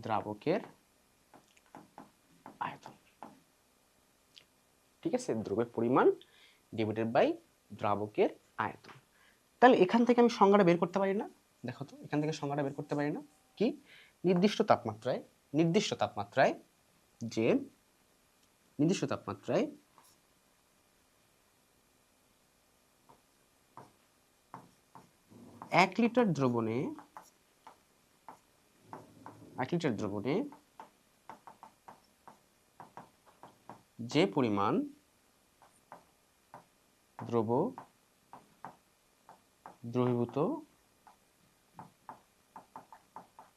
দ্রাবকের আয়তন। ঠিক আছে, দ্রবের পরিমাণ ডিভাইডেড বাই দ্রাবকের আয়তন। তাহলে এখান থেকে আমি সংজ্ঞাটা বের করতে পারি না? দেখো তো, এখান থেকে সংজ্ঞাটা বের করতে পারি না? কি? নির্দিষ্ট তাপমাত্রায় যে নির্দিষ্ট তাপমাত্রায় 1 লিটার দ্রবণে যে পরিমাণ দ্রবীভূত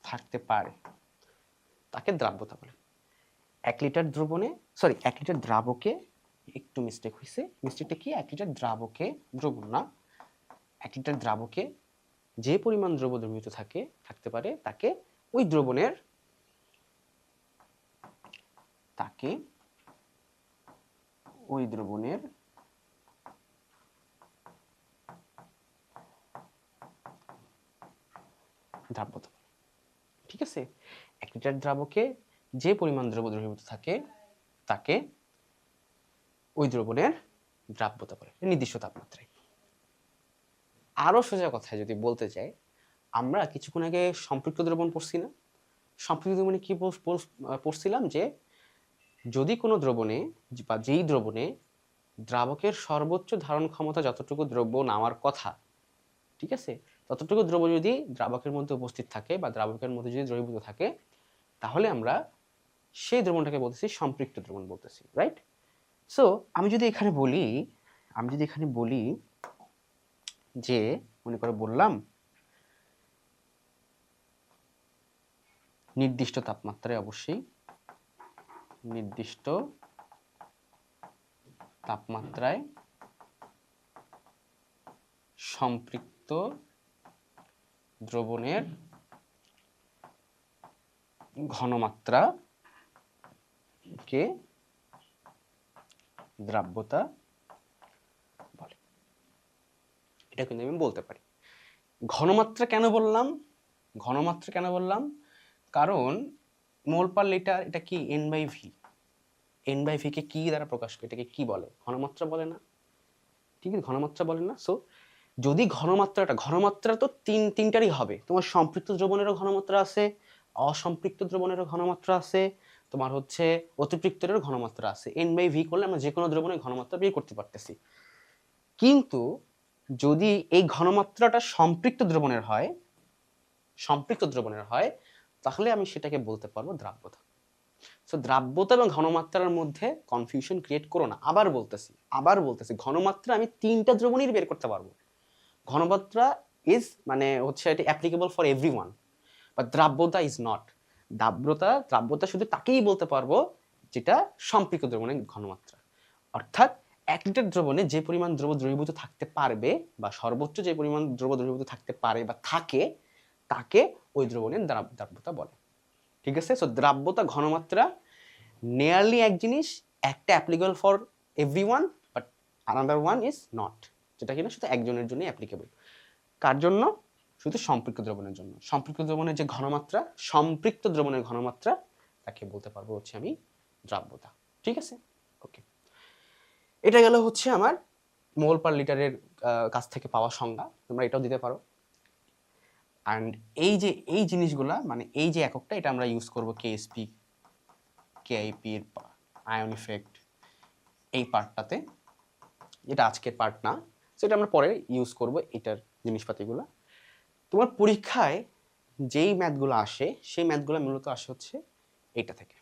থাকতে পারে তাকে দ্রাব্যতা বলে। 1 লিটার দ্রাবকে, একটু মিস্টেক হয়েছে, মিস্টেকটা কি? 1 লিটার দ্রাবকে, দ্রবণ না, 1 লিটার দ্রাবকে যে পরিমাণ দ্রব্য দ্রবীভূত থাকতে পারে তাকে ওই দ্রবণের দ্রাব্যতা। ঠিক আছে, 1 লিটার দ্রাবকে যে পরিমাণ দ্রব্য দ্রবীভূত থাকে তাকে ওই দ্রবণের দ্রাব্যতা বলে, নির্দিষ্ট তাপমাত্রায়। আরো সোজা কথায় যদি বলতে চাই, আমরা কিছুক্ষণ আগে সম্পৃক্ত দ্রবণ পড়ছি না? সম্পৃক্ত দ্রবণে কি পড়ছিলাম? যে যদি কোনো দ্রবণে বা যেই দ্রবণে দ্রাবকের সর্বোচ্চ ধারণ ক্ষমতা যতটুকু দ্রব্য নেওয়ার কথা, ঠিক আছে, ততটুকু দ্রব্য যদি দ্রাবকের মধ্যে উপস্থিত থাকে বা দ্রাবকের মধ্যে যদি দ্রবীভূত থাকে, তাহলে আমরা সেই দ্রবণটাকে বলতেছি সম্পৃক্ত দ্রবণ বলতেছি, রাইট? সো আমি যদি এখানে বলি যে, মনে করে বললাম নির্দিষ্ট তাপমাত্রায়, অবশ্যই নির্দিষ্ট তাপমাত্রায় সম্পৃক্ত দ্রবণের ঘনমাত্রাকে দ্রাব্যতা বলে। এটা কিন্তু আমি বলতে পারি। ঘনমাত্রা কেন বললাম? কারণ মোল পার লিটার, এটা কি? N/V। N/V কে কি দ্বারা প্রকাশ করে? এটাকে কি বলে? ঘনমাত্রা বলে না? ঠিক আছে, ঘনমাত্রা বলে না? সো যদি ঘনমাত্রা তো তিনটারই হবে। তোমার সম্পৃক্ত দ্রবণেরও ঘনমাত্রা আছে, অসম্পৃক্ত দ্রবণেরও ঘনমাত্রা আছে, তোমার হচ্ছে অতিপৃক্তেরও ঘনমাত্রা আছে। N/V করলে আমরা যে কোনো দ্রবণের ঘনমাত্রা বের করতে পারতেছি। কিন্তু যদি এই ঘনমাত্রাটা সম্পৃক্ত দ্রবণের হয়, তাহলে আমি সেটাকে বলতে পারবো দ্রাব্যতা। সো দ্রাব্যতা এবং ঘনমাত্রার মধ্যে কনফিউশন ক্রিয়েট করো না। আবার বলতেছি, ঘনমাত্রা আমি তিনটা দ্রবণেই বের করতে পারবো। ঘনমাত্রা ইজ মানে হচ্ছে এটা অ্যাপ্লিকেবল ফর এভরিওয়ান, বাট দ্রাব্যতা ইজ নট। দ্রাব্যতা শুধু তাকেই বলতে পারবো যেটা সম্পৃক্ত দ্রবণের ঘনমাত্রা। অর্থাৎ 1 লিটার দ্রবণে যে পরিমাণ দ্রব্য দ্রবীভূত থাকতে পারবে বা সর্বোচ্চ যে পরিমাণ দ্রব্য দ্রবীভূত থাকতে পারে বা থাকে, তাকে ওই দ্রবণের দ্রাব্যতা বলে। ঠিক আছে, সো দ্রাব্যতা, ঘনমাত্রা নিয়ারলি এক জিনিস, একটা applicable for everyone, but another one is not, যেটা কিনা শুধু একজনের জন্য অ্যাপ্লিকেবল। কার জন্য? শুধু সম্পৃক্ত দ্রবণের জন্য। সম্পৃক্ত দ্রবণের যে ঘনমাত্রা, সম্পৃক্ত দ্রবণের ঘনমাত্রা, তাকে বলতে পারবো হচ্ছে আমি দ্রাব্যতা। ঠিক আছে, ওকে। এটা গেল হচ্ছে আমার মোল পার লিটারের কাছ থেকে পাওয়া সংজ্ঞা। তোমরা এটাও দিতে পারো। অ্যান্ড এই জিনিসগুলা, মানে এই যে এককটা, এটা আমরা ইউজ করব কেএসপি, কেআইপি এর আয়ন ইফেক্ট, এই পার্টটাতে। এটা আজকের পার্ট না, সেটা আমরা পরে ইউজ করব এটার জিনিসপাতিগুলো। তোমার পরীক্ষায় যেই ম্যাথগুলো আসে, সেই ম্যাথগুলো মূলত আসে হচ্ছে এইটা থেকে।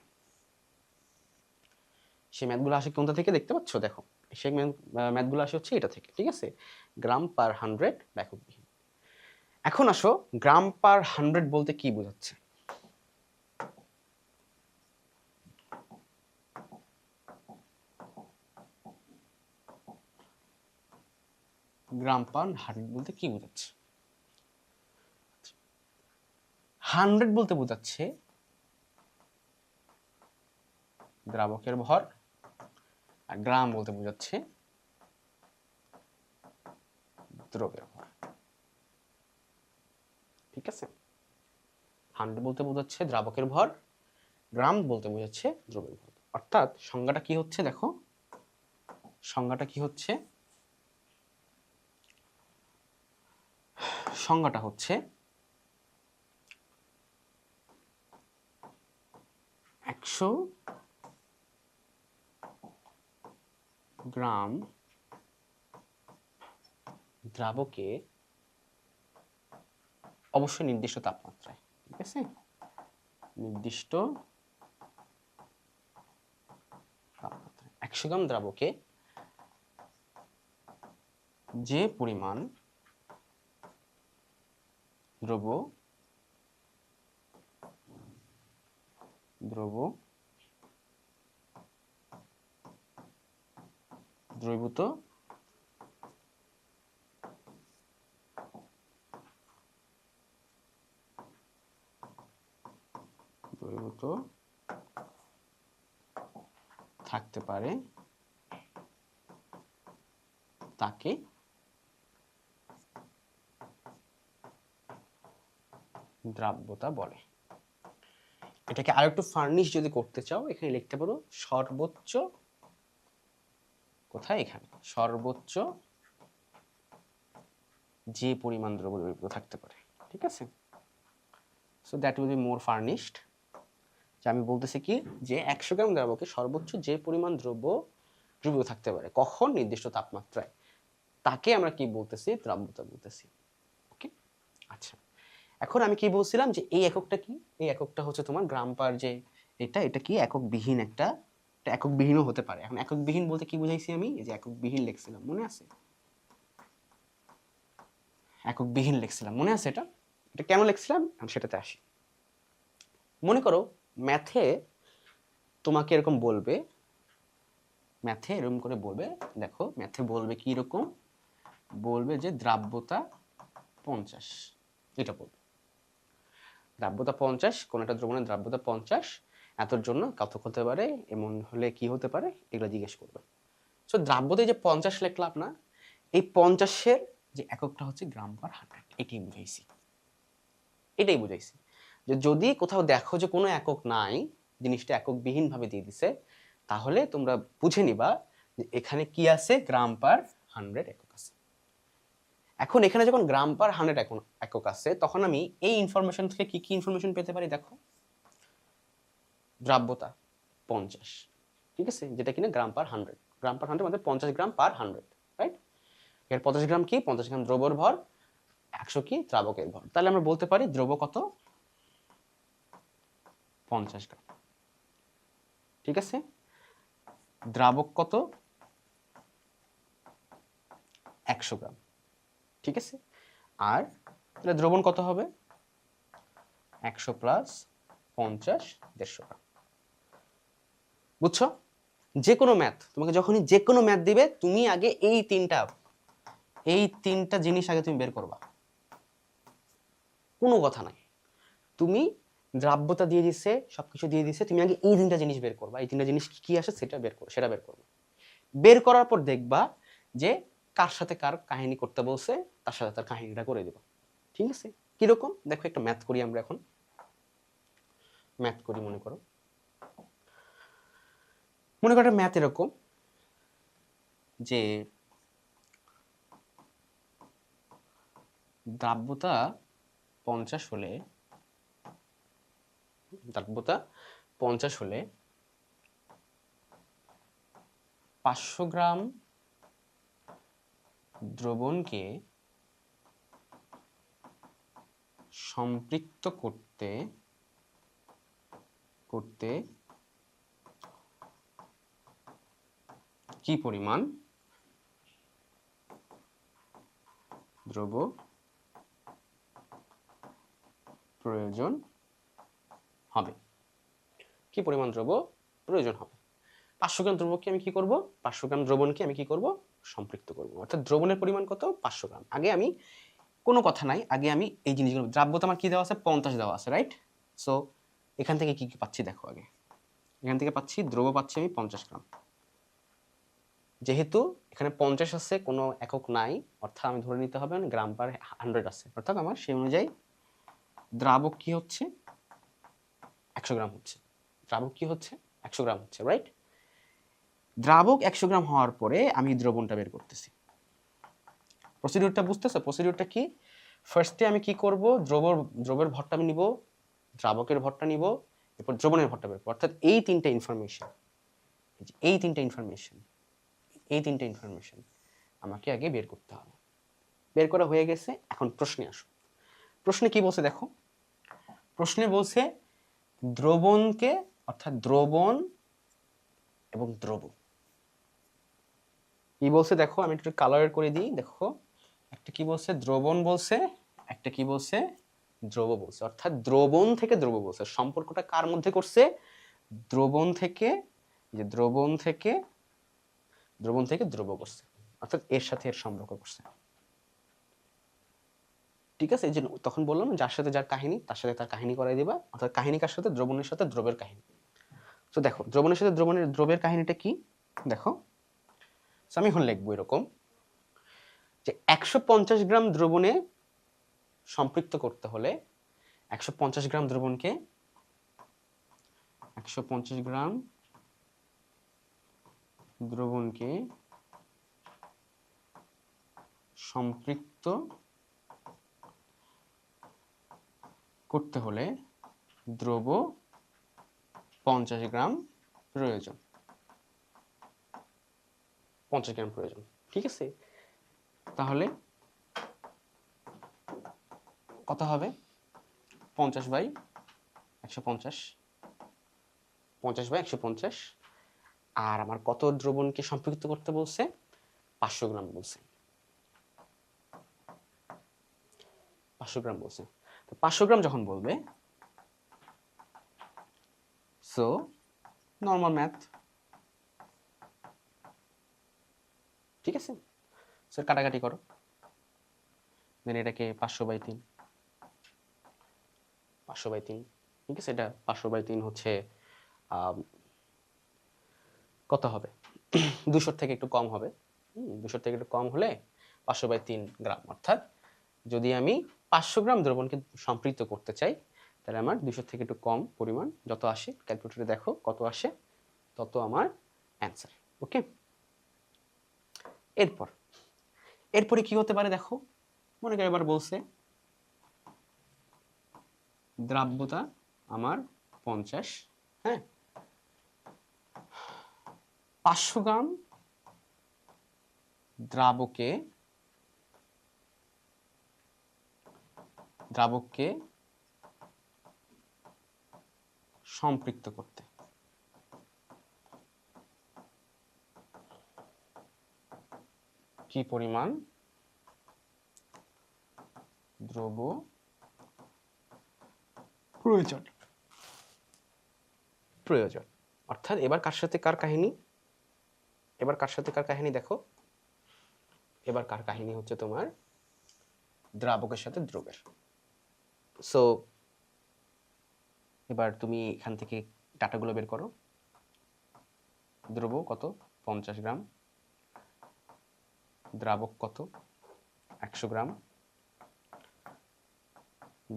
সেই ম্যাথগুলো আসে কোনটা থেকে দেখতে পাচ্ছ? দেখো, সেই ম্যাথগুলো আসে হচ্ছে এটা থেকে। ঠিক আছে, গ্রাম পার 100 ব্যাককবিহীন। এখন আসো, গ্রাম পার 100 বলতে কি বোঝাচ্ছে? গ্রাম পার 100 বলতে কি বোঝাচ্ছে? 100 বলতে বোঝাচ্ছে দ্রাবকের ভর, আর গ্রাম বলতে বোঝাচ্ছে দ্রবের ভর। ঠিক আছে, 100 বলতে বোঝাচ্ছে দ্রাবকের ভর, গ্রাম বলতে বোঝাচ্ছে দ্রবের ভর। অর্থাৎ সংজ্ঞাটা কি হচ্ছে দেখো, সংজ্ঞাটা কি হচ্ছে, সংজ্ঞাটা হচ্ছে 100 গ্রাম দ্রাবকে অবশ্যই নির্দিষ্ট তাপমাত্রায়, ঠিক আছে, নির্দিষ্ট তাপমাত্রায় 100 গ্রাম দ্রাবকে যে পরিমাণ দ্রবীভূত থাকতে পারে তাকে দ্রাব্যতা বলে। এটাকে আরেকটু ফার্নিশ যদি করতে চাও, এখানে লিখতে পারো সর্বোচ্চ, কোথায়, এখানে সর্বোচ্চ যে পরিমাণ দ্রব্য দ্রবীভূত থাকতে পারে। ঠিক আছে, so that will be more furnished. যে আমি বলতেছি কি, যে 100 গ্রাম দ্রাবকে সর্বোচ্চ যে পরিমাণ দ্রব্য দ্রবীভূত থাকতে পারে, কখন, নির্দিষ্ট তাপমাত্রায়, তাকে আমরা কি বলতেছি, দ্রাব্যতা বলতেছি। ওকে, আচ্ছা, এখন আমি কি বলছিলাম যে এই এককটা কি, এই এককটা হচ্ছে তোমার গ্রাম পার, যে এটা কি একক বিহীন, একটা একক বিহীনও হতে পারে। এখন একক বিহীন বলতে কি বুঝাইছি আমি, এই যে একক বিহীন লিখছিলাম, মনে আছে, একক বিহীন লিখছিলাম, মনে আছে, এটা এটা কেন লিখছিলাম আমি সেটাতে আসি। মনে করো ম্যাথে তোমাকে এরকম বলবে, ম্যাথে এরকম করে বলবে, দেখো ম্যাথে বলবে কি রকম, বলবে যে দ্রাব্যতা 50, এটা বলবে দ্রাব্যতা 50, কোন একটা দ্রবণের দ্রাব্যতা 50, এতর জন্য কত হতে পারে, এমন হলে কি হতে পারে, এগুলো জিজ্ঞেস করবে। সো দ্রাব্যতায় যে 50 লিখলাম না, এই 50-এর যে এককটা হচ্ছে গ্রাম পার 100, এটাই বুঝাইছি, এটাই বুঝাইছি। যে যদি কোথাও দেখো যে কোনো একক নাই, জিনিসটা একক বিহীন ভাবে দিয়ে দিছে, তাহলে তোমরা বুঝে নিবা যে এখানে কি আছে, গ্রাম পার 100 একক আছে। এখন এখানে যখন গ্রাম পার 100 একক আছে, তখন আমি এই ইনফরমেশন থেকে কি কি ইনফরমেশন পেতে পারি দেখো, দ্রাব্যতা 50, ঠিক আছে, যেটা কিনা গ্রাম পার 100, গ্রাম পার 100 মানে 50 গ্রাম পার 100, রাইট। এর 50 গ্রাম কি, 50 গ্রাম দ্রবর ভর, 100 কি দ্রাবকের ভর। তাহলে আমরা বলতে পারি দ্রব কত, 50 গ্রাম, ঠিক আছে, দ্রাবক কত, 100 গ্রাম, ঠিক আছে। আর তাহলে দ্রবণ কত হবে, 100 প্লাস 50, 150 গ্রাম। বুঝছো, যে কোনো ম্যাথ তোমাকে যখনই যে কোনো ম্যাথ দিবে, তুমি আগে এই তিনটা জিনিস আগে তুমি বের করবা, কোনো কথা নাই। তুমি দ্রাব্যতা দিয়ে দিছে, সবকিছু দিয়ে দিছে, তুমি আগে এই তিনটা জিনিস বের করবা, এই তিনটা জিনিস কি আসে সেটা বের করবা। বের করার পর দেখবা যে কার সাথে কার কাহিনী করতে বলছে, তার সাথে তার কাহিনীটা করে দেবা। ঠিক আছে, কিরকম দেখো, একটা ম্যাথ করি আমরা এখন, ম্যাথ করি। মনে করো একটা ম্যাথ এরকম যে দ্রাব্যতা 50 হলে, 500 গ্রাম দ্রবণকে সম্পৃক্ত করতে কি পরিমাণ দ্রব্য প্রয়োজন হবে, কি পরিমাণ দ্রব্য প্রয়োজন হবে। 500 গ্রাম দ্রব্যকে আমি কি করব, 500 গ্রাম দ্রবণকে আমি কি করব, সম্পৃক্ত করব। অর্থাৎ দ্রবণের পরিমাণ কত, 500 গ্রাম। আগে আমি কোনো কথা নাই, আগে আমি এই জিনিসগুলো, দ্রাব্যতা আমার কি দেওয়া আছে, 50 দেওয়া আছে, রাইট। সো এখান থেকে কি কি পাচ্ছি দেখো, আগে এখান থেকে পাচ্ছি দ্রব্য পাচ্ছি আমি 50 গ্রাম, যেহেতু এখানে 50 আছে, কোনো একক নাই, অর্থাৎ আমি ধরে নিতে হবে গ্রাম পার 100 আছে, অর্থাৎ আমার সেই অনুযায়ী দ্রাবক কি হচ্ছে 100 গ্রাম হচ্ছে। দ্রাবক কি হচ্ছে 100 গ্রাম হচ্ছে, রাইট? দ্রাবক 100 গ্রাম হওয়ার পরে আমি দ্রবণটা বের করতেছি। প্রসিডিউরটা বুঝতেছো? প্রসিডিউরটা কি? ফার্স্টে আমি কি করব, দ্রবের ভরটা আমি নিব, দ্রাবকের ভরটা নিব, এরপর দ্রবণের ভরটা বের করব। অর্থাৎ এই তিনটা ইনফরমেশন আমাকে আগে বের করতে হবে। বের করা হয়ে গেছে, এখন প্রশ্নে আসো। প্রশ্নে কি বলছে দেখো, প্রশ্নে বলছে দ্রবণকে, অর্থাৎ দ্রবণ এবং দ্রব, কি বলছে দেখো, আমি একটু কালার করে দিই। দেখো একটা কি বলছে দ্রবণ বলছে, একটা কি বলছে দ্রব বলছে। অর্থাৎ দ্রবণ থেকে দ্রব বলছে। সম্পর্কটা কার মধ্যে করছে? দ্রবণ থেকে, যে দ্রবণ থেকে দ্রব করছে, অর্থাৎ এর সাথে এর সম্পর্ক করছে। ঠিক আছে, এই যে তখন বললাম যার সাথে যার কাহিনী তার সাথে তার কাহিনী করাই দিবা, অর্থাৎ কাহিনী কার সাথে? দ্রবণের সাথে দ্রবের কাহিনী। তো দেখো দ্রবণের সাথে দ্রবের কাহিনীটা কি দেখো। আমি এখন লিখবো এরকম যে 150 গ্রাম দ্রবণে সম্পৃক্ত করতে হলে 150 গ্রাম দ্রবণকে 150 গ্রাম দ্রবণকে সম্পৃক্ত করতে হলে দ্রব 50 গ্রাম প্রয়োজন। 50 গ্রাম প্রয়োজন, ঠিক আছে? তাহলে কত হবে? 50 বাই 150, 50 বাই 150। আর আমার কত দ্রবণকে সম্পৃক্ত করতে বলছে? 500 গ্রাম বলছে। 500 গ্রাম বলছে। তো 500 গ্রাম যখন বলবে, সো নর্মাল ম্যাথ, ঠিক আছে? স্যার কাটাকাটি করো, দেন এটাকে 500/3, 500/3, ঠিক আছে? এটা 500/3 হচ্ছে কত হবে? 200 থেকে একটু কম হবে। 200 থেকে একটু কম হলে 500/3 গ্রাম। অর্থাৎ যদি আমি 500 গ্রাম দ্রবণকে সম্পৃক্ত করতে চাই, তাহলে আমার 200 থেকে একটু কম পরিমাণ যত আসে, ক্যালকুলেটরে দেখো কত আসে, তত আমার অ্যান্সার। ওকে, এরপরে কি হতে পারে দেখো, মনে করে এবার বলছে দ্রাব্যতা আমার 50, হ্যাঁ, 500 গ্রাম দ্রাবককে সম্পৃক্ত করতে কি পরিমাণ দ্রব প্রয়োজন। অর্থাৎ এবার কার সাথে কার কাহিনী? দেখো, এবার কার কাহিনী হচ্ছে তোমার দ্রাবকের সাথে দ্রবের। সো এবার তুমি এখান থেকে ডাটাগুলো বের করো। দ্রব কত? 50 গ্রাম। দ্রাবক কত? 100 গ্রাম।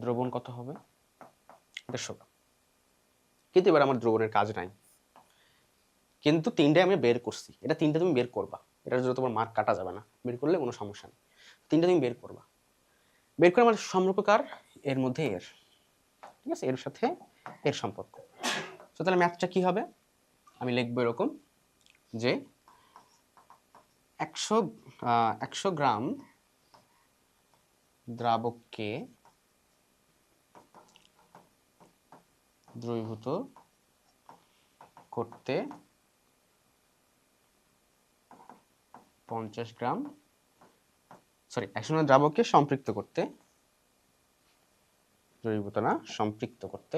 দ্রবণ কত হবে? 150 গ্রাম। কিন্তু এবার আমার দ্রবণের কাজ নাই, কিন্তু তিনটে আমি বের করছি। এটা তিনটে তুমি বের করবা, এটার জন্য তোমার মার্ক কাটা যাবে না, বের করলে কোনো সমস্যা নেই। তিনটে তুমি বের করবা। বের করে আমার সম্পর্ক কার? এর মধ্যে এর, ঠিক আছে? এর সাথে এর সম্পর্ক। তো তাহলে ম্যাথটা কি হবে? আমি লিখবো এরকম যে 100 গ্রাম দ্রাবককে দ্রবীভূত করতে 50 গ্রাম, 100 গ্রাম দ্রাবককে সম্পৃক্ত করতে, দ্রবীভূত না, সম্পৃক্ত করতে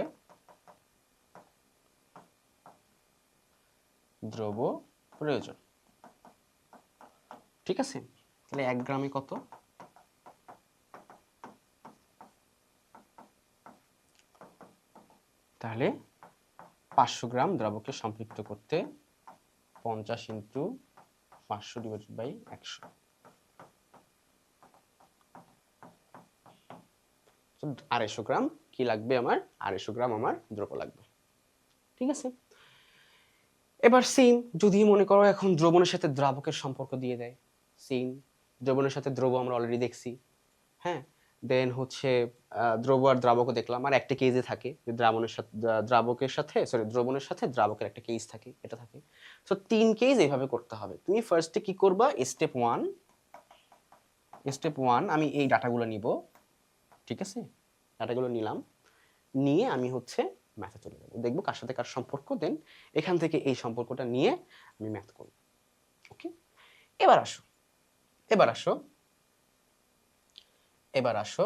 দ্রব প্রয়োজন। ঠিক আছে? তাহলে 1 গ্রামে কত? তাহলে 500 গ্রাম দ্রাবককে সম্পৃক্ত করতে 50 × 500 ডিভাইডেড বাই 100। তো 250 গ্রাম কি লাগবে আমার, 250 গ্রাম আমার দ্রব্য লাগবে। ঠিক আছে, এবার সেম যদি মনে করো এখন দ্রবণের সাথে দ্রাবকের সম্পর্ক দিয়ে দেয়, সেম দ্রবণের সাথে দ্রব্য আমরা অলরেডি দেখছি, হ্যাঁ। দেন হচ্ছে দ্রব্য আর দ্রাবকও দেখলাম, আর একটা কেজে থাকে যে দ্রাবণের সাথে দ্রাবকের সাথে সরি দ্রবণের সাথে দ্রাবকের একটা কেজ থাকে, এটা থাকে। সো 3 কেজ এইভাবে করতে হবে। তুমি ফার্স্টে কি করবা, স্টেপ 1 আমি এই ডাটাগুলো নিব, ঠিক আছে, ডাটাগুলো নিলাম, নিয়ে আমি হচ্ছে ম্যাথে চলে যাবো, দেখবো কার সাথে কার সম্পর্ক, দেন এখান থেকে এই সম্পর্কটা নিয়ে আমি ম্যাথ করব। ওকে, এবার আসো এবার আসো এবার আসো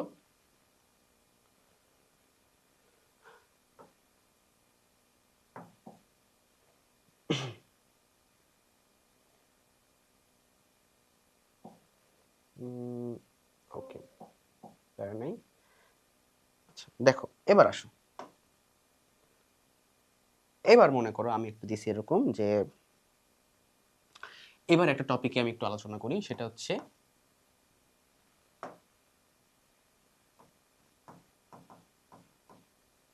ওকে, প্যারা নাই। আচ্ছা দেখো, এবার আসো, এবার মনে করো আমি একটু দিছি এরকম যে এবার একটা টপিকে আমি একটু আলোচনা করি, সেটা হচ্ছে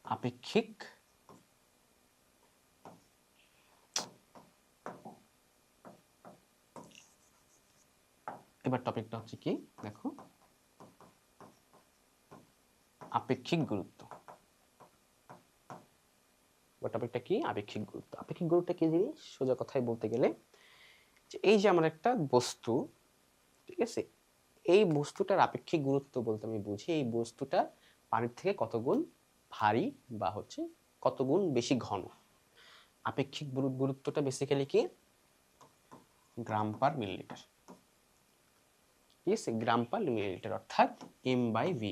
আপেক্ষিক এবার টপিকটা হচ্ছে কি দেখো, আপেক্ষিক গুরুত্ব। এবার টপিকটা কি, আপেক্ষিক গুরুত্ব। আপেক্ষিক গুরুত্ব কি জিনিস, সোজা কথায় বলতে গেলে যে এই যে আমার একটা বস্তু, ঠিক আছে, এই বস্তুটার আপেক্ষিক গুরুত্ব বলতে আমি বুঝি এই বস্তুটা পানির থেকে কত গুণ ভারী বা হচ্ছে কত গুণ বেশি ঘন। আপেক্ষিক গুরুত্বটা বেসিক্যালি কি, গ্রাম পার মিলিলিটার, ঠিক আছে, গ্রাম পার মিলিলিটার অর্থাৎ m/v।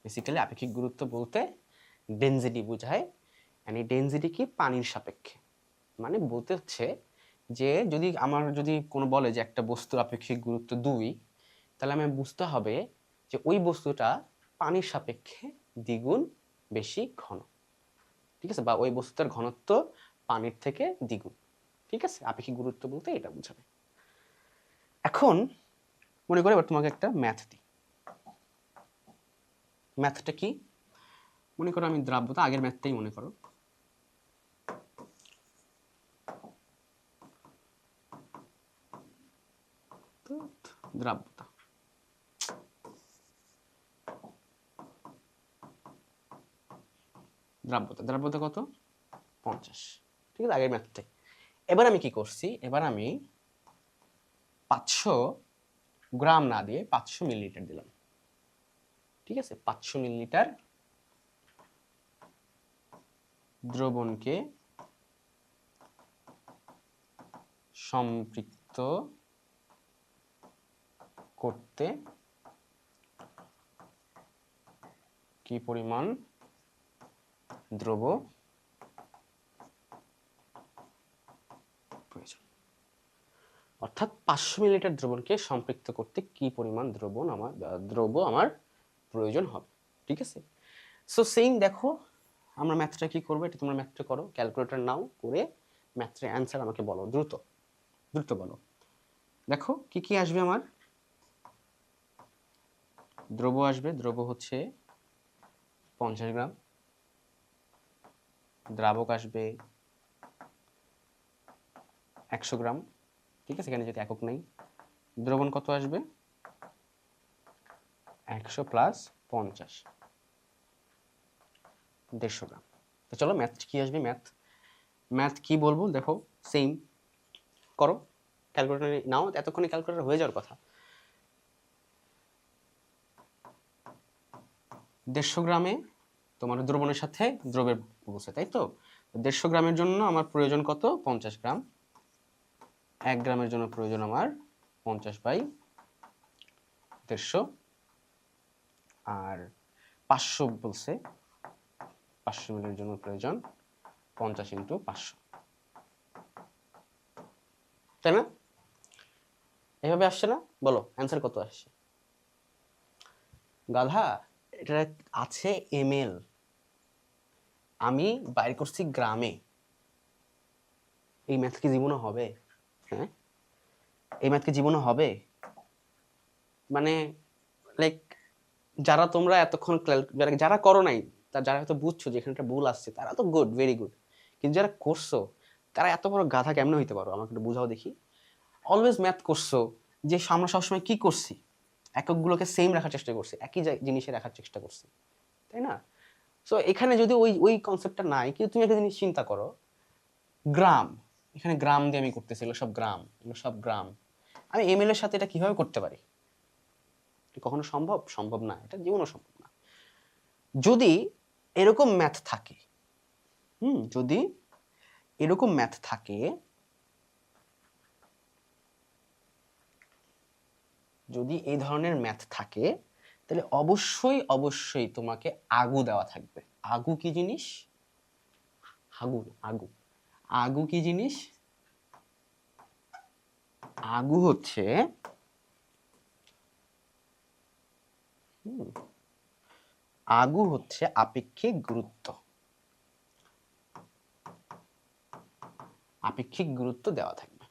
বেসিক্যালি আপেক্ষিক গুরুত্ব বলতে ডেনসিটি বোঝায়, এই ডেনসিটি কি পানির সাপেক্ষে, মানে বলতে হচ্ছে যে যদি কোনো বলে যে একটা বস্তুর আপেক্ষিক গুরুত্ব 2, তাহলে আমি বুঝতে হবে যে ওই বস্তুটা পানির সাপেক্ষে দ্বিগুণ বেশি ঘন, ঠিক আছে, বা ওই বস্তুটার ঘনত্ব পানির থেকে দ্বিগুণ, ঠিক আছে। আপেক্ষিক গুরুত্ব বলতে এটা বোঝাবে। এখন মনে করে এবার তোমাকে একটা ম্যাথ দিই, ম্যাথটা কি, মনে করো আমি দ্রাব্যতা, আগের ম্যাথটাই মনে করো, দ্রাব্যতা দ্রাব্যতা কত, 50, ঠিক আছে, আগের ম্যাথটাই। এবার আমি কি করছি, এবার আমি 500 গ্রাম না দিয়ে 500 মিলিলিটার দিলাম, ঠিক আছে। 500 মিলিলিটার দ্রবণকে সম্পৃক্ত করতে কি পরিমাণ দ্রব প্রয়োজন, অর্থাৎ 500 মিলিলিটার দ্রবণকে সম্পৃক্ত করতে কি পরিমাণ দ্রব্য আমার প্রয়োজন হবে, ঠিক আছে। সো সেম দেখো আমরা ম্যাথটা কি করবো, এটা তোমরা ম্যাথটা করো, ক্যালকুলেটর নাও, করে ম্যাথের অ্যান্সার আমাকে বলো, দ্রুত দ্রুত বলো। দেখো কি কি আসবে আমার, দ্রব্য আসবে, দ্রব্য হচ্ছে 50 গ্রাম, দ্রাবক আসবে 100 গ্রাম, ঠিক আছে, এখানে যদি একক নেই। দ্রবণ কত আসবে, 100 প্লাস 50, 150 গ্রাম। তো চলো ম্যাথ কি আসবে, ম্যাথ কি বলবো দেখো, সেম করো, ক্যালকুলেটর নাও, এতক্ষণে ক্যালকুলেটর হয়ে যাওয়ার কথা। 150 গ্রামে তোমার দ্রবণের সাথে দ্রবের অবস্থা, তাই তো। 150 গ্রামের জন্য আমার প্রয়োজন কত, 50 গ্রাম। 1 গ্রামের জন্য প্রয়োজন আমার 50/150, আর 500 বলছে, 500 মিলির জন্য প্রয়োজন 50 × 500, তাই না? এভাবে আসছে না, বলো অ্যান্সার কত আসছে। গাধা, এটা আছে ml, আমি বাইর করছি গ্রামে, এই ম্যাথ কি জীবনে হবে, হ্যাঁ? এই ম্যাথ কি জীবনে হবে? মানে লাইক যারা তোমরা এতক্ষণ যারা করো নাই, যারা হয়তো বুঝছো যে এখানে একটা ভুল আসছে, তারা তো গুড, ভেরি গুড। কিন্তু যারা করছো, তারা এত বড় গাধা কেমনে হইতে পারো? আমাকে একটু বুঝাও দেখি। অলওয়েজ ম্যাথ করছো, যে আমরা সবসময় কি করছি, এককগুলোকে সেম রাখার চেষ্টা করছি, একই জিনিসে রাখার চেষ্টা করছি, তাই না? সো এখানে যদি ওই ওই কনসেপ্টটা নাই, কিন্তু তুমি একটা জিনিস চিন্তা করো, গ্রাম, এখানে গ্রাম দিয়ে আমি করতেছি, এগুলো সব গ্রাম, এগুলো সব গ্রাম। আমি এমএল এর সাথে এটা কিভাবে করতে পারি? কখনো সম্ভব? সম্ভব না, এটা জীবনও সম্ভব না। যদি এরকম ম্যাথ থাকে, যদি এরকম ম্যাথ থাকে, যদি এই ধরনের ম্যাথ থাকে, তাহলে অবশ্যই অবশ্যই তোমাকে আগু দেওয়া থাকবে। আগু কি জিনিস? আগু, আগু, আগু কি জিনিস? আগু হচ্ছে আগু হচ্ছে আপেক্ষিক গুরুত্ব। আপেক্ষিক গুরুত্ব দেওয়া থাকবে।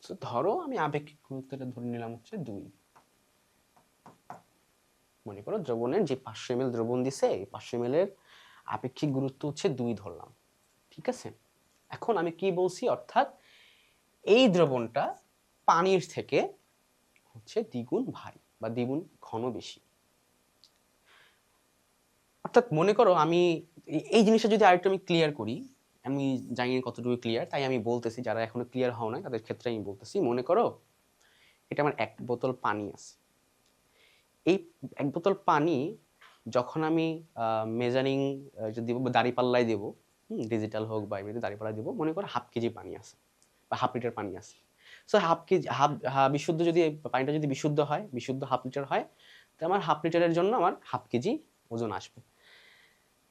তো ধরো আমি আপেক্ষিক গুরুত্বটা ধরে নিলাম হচ্ছে 2। মনে করো দ্রবণের যে 500 ml দ্রবণ দিছে, এই 500 ml এর আপেক্ষিক গুরুত্ব হচ্ছে 2 ধরলাম, ঠিক আছে? এখন আমি কি বলছি, অর্থাৎ এই দ্রবণটা পানির থেকে হচ্ছে দ্বিগুণ ভারী বা দ্বিগুণ ঘন বেশি। অর্থাৎ মনে করো আমি এই জিনিসটা যদি আরেকটু আমি ক্লিয়ার করি, আমি জানি না কতটুকু ক্লিয়ার, তাই আমি বলতেছি, যারা এখনো ক্লিয়ার হও না তাদের ক্ষেত্রে আমি বলতেছি। মনে করো এটা আমার 1 বোতল পানি আছে। এই 1 বোতল পানি যখন আমি মেজারিং যদি দিব, দাঁড়িপাল্লায় দেবো, ডিজিটাল হোক বা এমনিতে দাঁড়িপাল্লায় দিব, মনে করো 1/2 কেজি পানি আছে বা 1/2 লিটার পানি আছে। সো 1/2 কেজি, বিশুদ্ধ, যদি পানিটা যদি বিশুদ্ধ হয়, বিশুদ্ধ 1/2 লিটার হয়, তো আমার 1/2 লিটারের জন্য আমার 1/2 কেজি ওজন আসবে।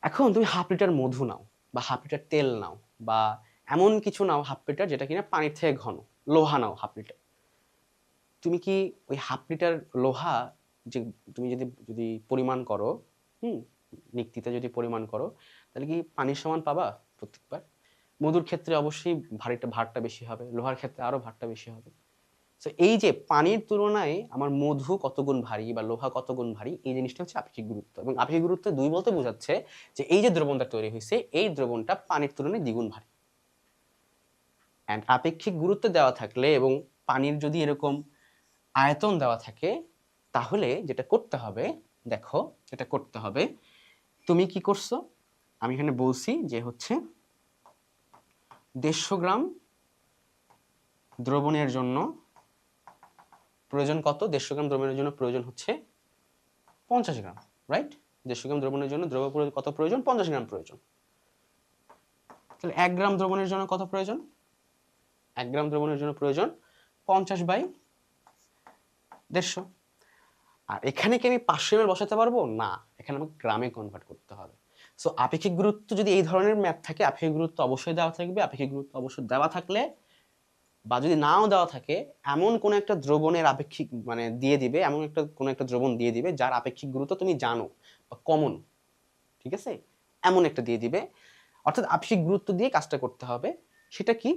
এখন তুমি 1/2 লিটার মধু নাও বা 1/2 লিটার তেল নাও বা এমন কিছু নাও 1/2 লিটার যেটা কিনা পানির থেকে ঘন, লোহা নাও 1/2 লিটার। তুমি কি ওই 1/2 লিটার লোহা, যে তুমি যদি যদি পরিমাণ করো, নিক্তিতে যদি পরিমাণ করো, তাহলে কি পানির সমান পাবা প্রত্যেকবার? মধুর ক্ষেত্রে অবশ্যই ভারটা বেশি হবে, লোহার ক্ষেত্রে আরো ভারটা বেশি হবে। তো এই যে পানির তুলনায় আমার মধু কত গুণ ভারী বা লোহা কত গুণ ভারী, এই জিনিসটা হচ্ছে আপেক্ষিক গুরুত্ব। এবং আপেক্ষিক গুরুত্ব 2 বলতে বোঝাচ্ছে যে এই যে দ্রবণটা তৈরি হয়েছে, এই দ্রবণটা পানির তুলনায় দ্বিগুণ ভারী। এন্ড আপেক্ষিক গুরুত্ব দেওয়া থাকলে এবং পানির যদি এরকম আয়তন দেওয়া থাকে, তাহলে যেটা করতে হবে, দেখো যেটা করতে হবে, তুমি কি করছো, আমি এখানে বলছি যে হচ্ছে 150 গ্রাম দ্রবণের জন্য প্রয়োজন কত? 150 গ্রাম দ্রবণের জন্য প্রয়োজন হচ্ছে 50 গ্রাম, রাইট? 150 গ্রাম দ্রবণের জন্য কত প্রয়োজন? 50 গ্রাম প্রয়োজন। তাহলে 1 গ্রাম দ্রবণের জন্য কত প্রয়োজন? 1 গ্রাম দ্রবণের জন্য প্রয়োজন 50/150। আর এখানে কি আমি 500 ml বসাতে পারবো? না, এখানে আমাকে গ্রামে কনভার্ট করতে হবে। সো আপেক্ষিক গুরুত্ব যদি এই ধরনের ম্যাথ থাকে, আপেক্ষিক গুরুত্ব অবশ্যই দেওয়া থাকবে। আপেক্ষিক গুরুত্ব অবশ্যই দেওয়া থাকলে, বা যদি নাও দেওয়া থাকে, এমন কোন একটা দ্রবণের আপেক্ষিক মানে দিয়ে দিবে, এমন একটা কোন একটা দ্রবণ দিয়ে দিবে যার আপেক্ষিক গুরুত্ব তুমি জানো বা কমন, ঠিক আছে? এমন একটা দিয়ে দিবে। অর্থাৎ আপেক্ষিক গুরুত্ব দিয়ে কাজটা করতে হবে। সেটা কি?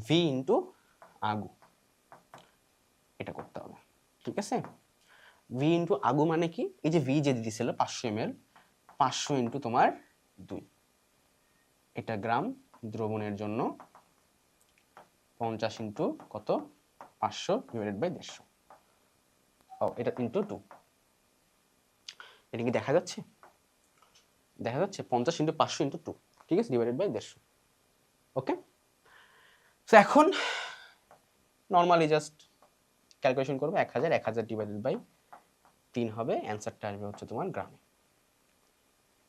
ভি ইন্টু আগু, এটা করতে হবে, ঠিক আছে? ভি ইন্টু আগু মানে কি? এই যে ভি যে দিয়েছিল 500 ml, 500 ইন্টু তোমার 2, এটা গ্রাম দ্রবণের জন্য 50 ইন্টু কত? 500 ডিভাইডেড বাই 150। এটা ইন্টু 2। এটা কি দেখা যাচ্ছে? দেখা যাচ্ছে 50 ইন্টু 500 ইন্টু 2, ঠিক আছে, ডিভাইডেড বাই 150। ওকে, তো এখন নর্মালি জাস্ট ক্যালকুলেশন করবো, 1000 1000 ডিভাইডেড বাই 3 হবে, অ্যান্সারটা আসবে হচ্ছে তোমার গ্রামে।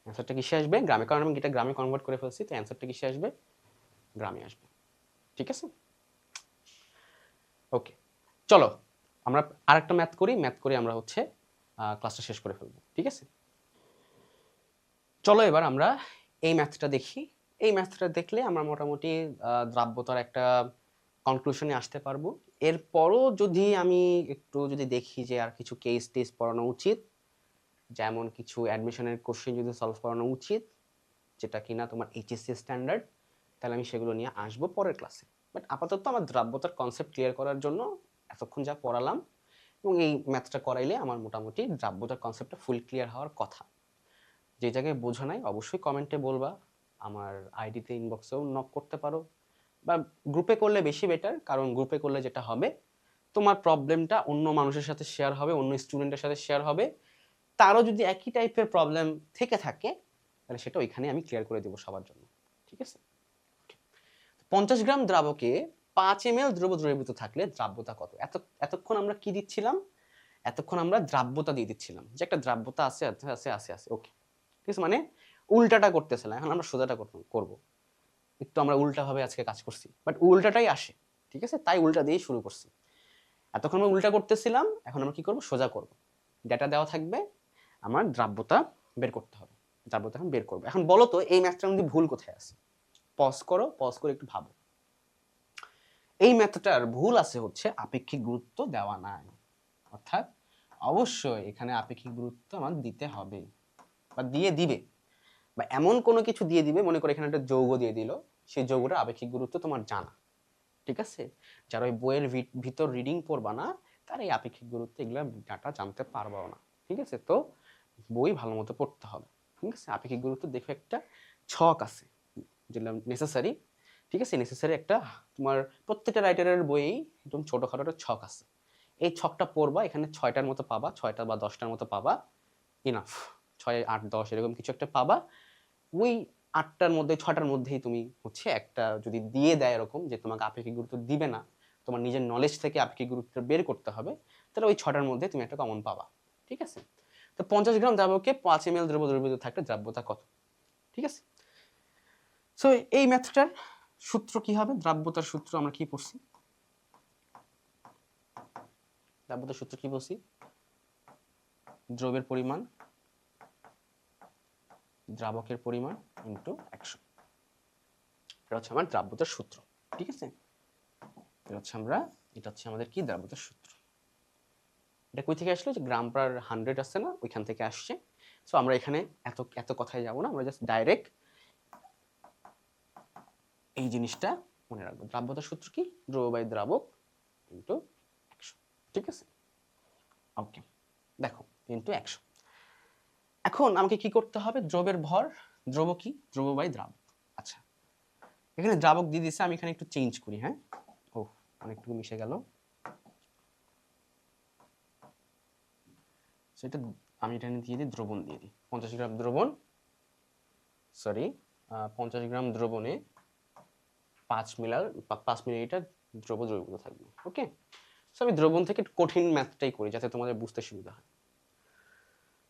অ্যান্সারটা কিসে আসবে? গ্রামে, কারণ আমি এটা গ্রামে কনভার্ট করে ফেলছি, তো অ্যান্সারটা কিসে আসবে? গ্রামে আসবে, ঠিক আছে? ওকে, চলো আমরা আরেকটা ম্যাথ করি, ম্যাথ করে আমরা হচ্ছে ক্লাসটা শেষ করে ফেলবো, ঠিক আছে? চলো এবার আমরা এই ম্যাথটা দেখি। এই ম্যাথটা দেখলে আমরা মোটামুটি দ্রাব্যতার একটা কনক্লুশনে আসতে পারবো। এরপরও যদি আমি একটু যদি দেখি যে আর কিছু কেস টেস পড়ানো উচিত, যেমন কিছু অ্যাডমিশনের কোশ্চেন যদি সলভ করানো উচিত, যেটা কিনা তোমার এইচএসসি স্ট্যান্ডার্ড, তাহলে আমি সেগুলো নিয়ে আসবো পরের ক্লাসে। বাট আপাতত আমার দ্রাব্যতার কনসেপ্ট ক্লিয়ার করার জন্য এতক্ষণ যা পড়ালাম এবং এই ম্যাথটা করাইলে আমার মোটামুটি দ্রাব্যতার কনসেপ্টটা ফুল ক্লিয়ার হওয়ার কথা। যে জায়গায় বোঝা নাই অবশ্যই কমেন্টে বলবা, আমার আইডিতে ইনবক্সেও নক করতে পারো, বা গ্রুপে করলে বেশি বেটার, কারণ গ্রুপে করলে যেটা হবে তোমার প্রবলেমটা অন্য মানুষের সাথে শেয়ার হবে, অন্য স্টুডেন্টের সাথে শেয়ার হবে, তারও যদি একই টাইপের প্রবলেম থেকে থাকে তাহলে সেটা ওইখানে আমি ক্লিয়ার করে দেবো সবার জন্য। ঠিক আছে, 50 গ্রাম দ্রাবকে 5 ml দ্রব দ্রবীভূত থাকলে দ্রাব্যতা কত? এতক্ষণ আমরা কি দিচ্ছিলাম? এতক্ষণ আমরা দ্রাব্যতা দিয়ে দিচ্ছিলাম, যে একটা দ্রাব্যতা আছে আছে আছে আছে, ওকে ঠিক আছে, মানে উল্টাটা করতেছিলাম, এখন আমরা সোজাটা করব। একটু আমরা উল্টাভাবে আজকে কাজ করছি, বাট উল্টাটাই আসে, ঠিক আছে, তাই উল্টা দিয়েই শুরু করছি। এতক্ষণ আমরা উল্টা করতেছিলাম, এখন আমরা কি করব? সোজা করব। ডেটা দেওয়া থাকবে, আমার দ্রাব্যতা বের করতে হবে, দ্রাব্যতা এখন বের করবো। এখন বলো তো এই ম্যাথটার মধ্যে ভুল কোথায় আছে? পজ করো, পজ করে একটু ভাবো। এই ম্যাথটার ভুল আছে হচ্ছে আপেক্ষিক গুরুত্ব দেওয়া নাই, অর্থাৎ অবশ্যই এখানে আপেক্ষিক গুরুত্ব আমার দিতে হবে বা দিয়ে দিবে, বা এমন কোনো কিছু দিয়ে দিবে, মনে করে এখানে একটা যৌগ দিয়ে দিল, সেই যৌগটার আপেক্ষিক গুরুত্ব তোমার জানা, ঠিক আছে, যারা ওই বইয়ের ভিতর রিডিং পড়বা না তার এই আপেক্ষিক গুরুত্ব এগুলো ডাটা জানতে পারবাও না, ঠিক আছে। তো বই ভালো মতো পড়তে হবে, ঠিক আছে। আপেক্ষিক গুরুত্ব দেখো একটা ছক আছে যেটা নেসেসারি, ঠিক আছে, নেসেসারি একটা তোমার প্রত্যেকটা রাইটারের বইয়েই একদম ছোটখাটো একটা ছক আছে, এই ছকটা পড়বা, এখানে 6টার মতো পাবা, 6টা বা 10টার মতো পাবা, ইনাফ, 6, 8, 10 এরকম কিছু একটা পাবা। ওই 8টার মধ্যে 6টার মধ্যেই তুমি হচ্ছে একটা যদি দিয়ে দেয় এরকম যে তোমাকে আপেক্ষিক গুরুত্ব দিবে না, তোমার নিজের নলেজ থেকে আপেক্ষিক গুরুত্ব বের করতে হবে, তাহলে ওই 6টার মধ্যে তুমি একটা কমন পাবা, ঠিক আছে। তো 50 গ্রাম দ্রাবকে 5 ml দ্রব দ্রবীভূত থাকলে দ্রাব্যতা কত? ঠিক আছে, সো এই ম্যাথটার সূত্র কি হবে? দ্রাব্যতার সূত্র আমরা কি পড়ছি? দ্রাব্যতার সূত্র কি বলছি? দ্রবের পরিমাণ দ্রাবকের পরিমাণ ইনটু 100, এটা হচ্ছে আমার দ্রাব্যতার সূত্র, ঠিক আছে। এটা হচ্ছে আমাদের কি দ্রাব্যতার সূত্র। এটা কই থেকে আসলো? যে গ্রাম পার 100 আছে না, ওইখান থেকে আসছে। সো আমরা এখানে এত এত কথায় যাব না, আমরা জাস্ট ডাইরেক্ট এই জিনিসটা মনে রাখবো। দ্রাব্যতার সূত্র কি? দ্রব বাই দ্রাবক ইনটু 100, ঠিক আছে, ওকে। দেখো ইনটু 100। এখন আমাকে কি করতে হবে? দ্রবের ভর, দ্রব কি? দ্রব বাই দ্রাবক। আচ্ছা, এখানে দ্রাবক দিয়ে দিছে, আমি এখানে একটু চেঞ্জ করি, হ্যাঁ, ও অনেকটুকু মিশে গেল, সেটা আমি এটা দিয়ে দিই, দ্রবণ দিয়ে দিই, 50 গ্রাম দ্রবণ, সরি 50 গ্রাম দ্রবণে 5 মিলিলিটার দ্রব দ্রবীভূত থাকবে, ওকে। সো আমি দ্রবণ থেকে কঠিন ম্যাথটাই করি যাতে তোমাদের বুঝতে সুবিধা হয়।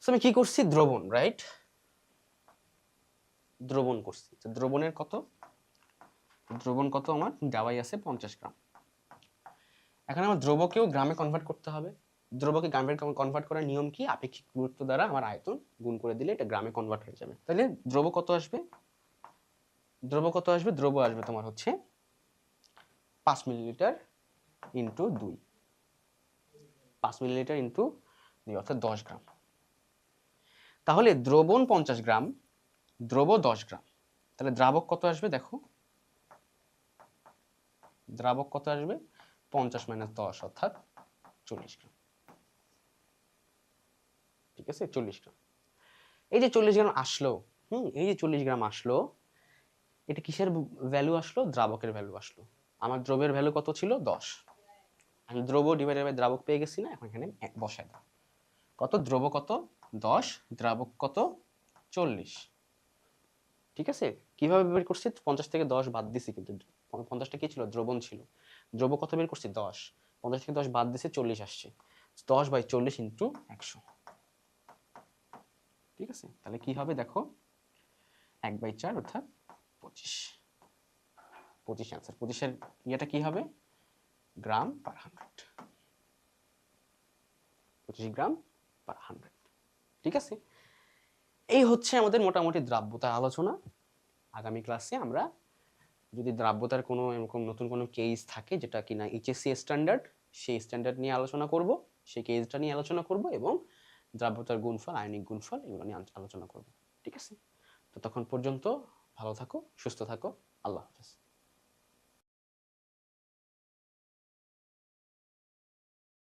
সো আমি কি করছি? দ্রবণ, রাইট, দ্রবণ করছি। তো দ্রবণের কত? দ্রবণ কত আমার দেওয়াই আছে 50 গ্রাম। এখন আমার দ্রবকেও গ্রামে কনভার্ট করতে হবে। দ্রবকে গ্রামে কনভার্ট করার নিয়ম কি? আপেক্ষিক গুরুত্ব দ্বারা আমার আয়তন গুণ করে দিলে এটা গ্রামে কনভার্ট হয়ে যাবে। তাহলে দ্রব কত আসবে? দ্রব কত আসবে? দ্রব আসবে তোমার হচ্ছে 5 মিলিলিটার ইন্টু 2, 5 মিলিলিটার ইন্টু 2 অর্থাৎ 10 গ্রাম। তাহলে দ্রবণ 50 গ্রাম, দ্রব 10 গ্রাম, তাহলে দ্রাবক কত আসবে? দেখো দ্রাবক কত আসবে? 50 - 10 অর্থাৎ 40 গ্রাম, ঠিক আছে, 40 গ্রাম। এই যে 40 গ্রাম আসলো, এই যে 40 গ্রাম আসলো, এটা কিসের ভ্যালু আসলো? দ্রাবকের ভ্যালু আসলো। আমার দ্রবের ভ্যালু কত ছিল? 10। আমি দ্রব ডিভাইডেড বাই দ্রাবক পেয়ে গেছি না, এখন এখানে বসাই দাও। কত? দ্রব কত? 10, দ্রাবক কত? 40, ঠিক আছে। কিভাবে বের করছি? 50 থেকে 10 বাদ দিছি, কিন্তু 50টা কি ছিল? দ্রবণ ছিল। দ্রব কত বের করছি? 10, 50 থেকে 10 বাদ দিছি, 40 আসছে। 10/40 ইন্টু 100, ঠিক আছে। তাহলে কি হবে দেখো, 1/4 অর্থাৎ 25, 25 অ্যান্সার। 25-এর ইয়েটা কি হবে? গ্রাম পার 100, 25 গ্রাম পার 100, ঠিক আছে। এই হচ্ছে আমাদের মোটামুটি দ্রাব্যতার আলোচনা। আগামী ক্লাসে আমরা যদি দ্রাব্যতার কোনো এরকম নতুন কোনো কেস থাকে যেটা কিনা এইচএসসি স্ট্যান্ডার্ড, সেই স্ট্যান্ডার্ড নিয়ে আলোচনা করব, সেই কেসটা নিয়ে আলোচনা করব, এবং দ্রাব্যতার গুণফল, আয়নিক গুণফল, এগুলো নিয়ে আলোচনা করব, ঠিক আছে। তো তখন পর্যন্ত ভালো থাকো, সুস্থ থাকো, আল্লাহ হাফেজ।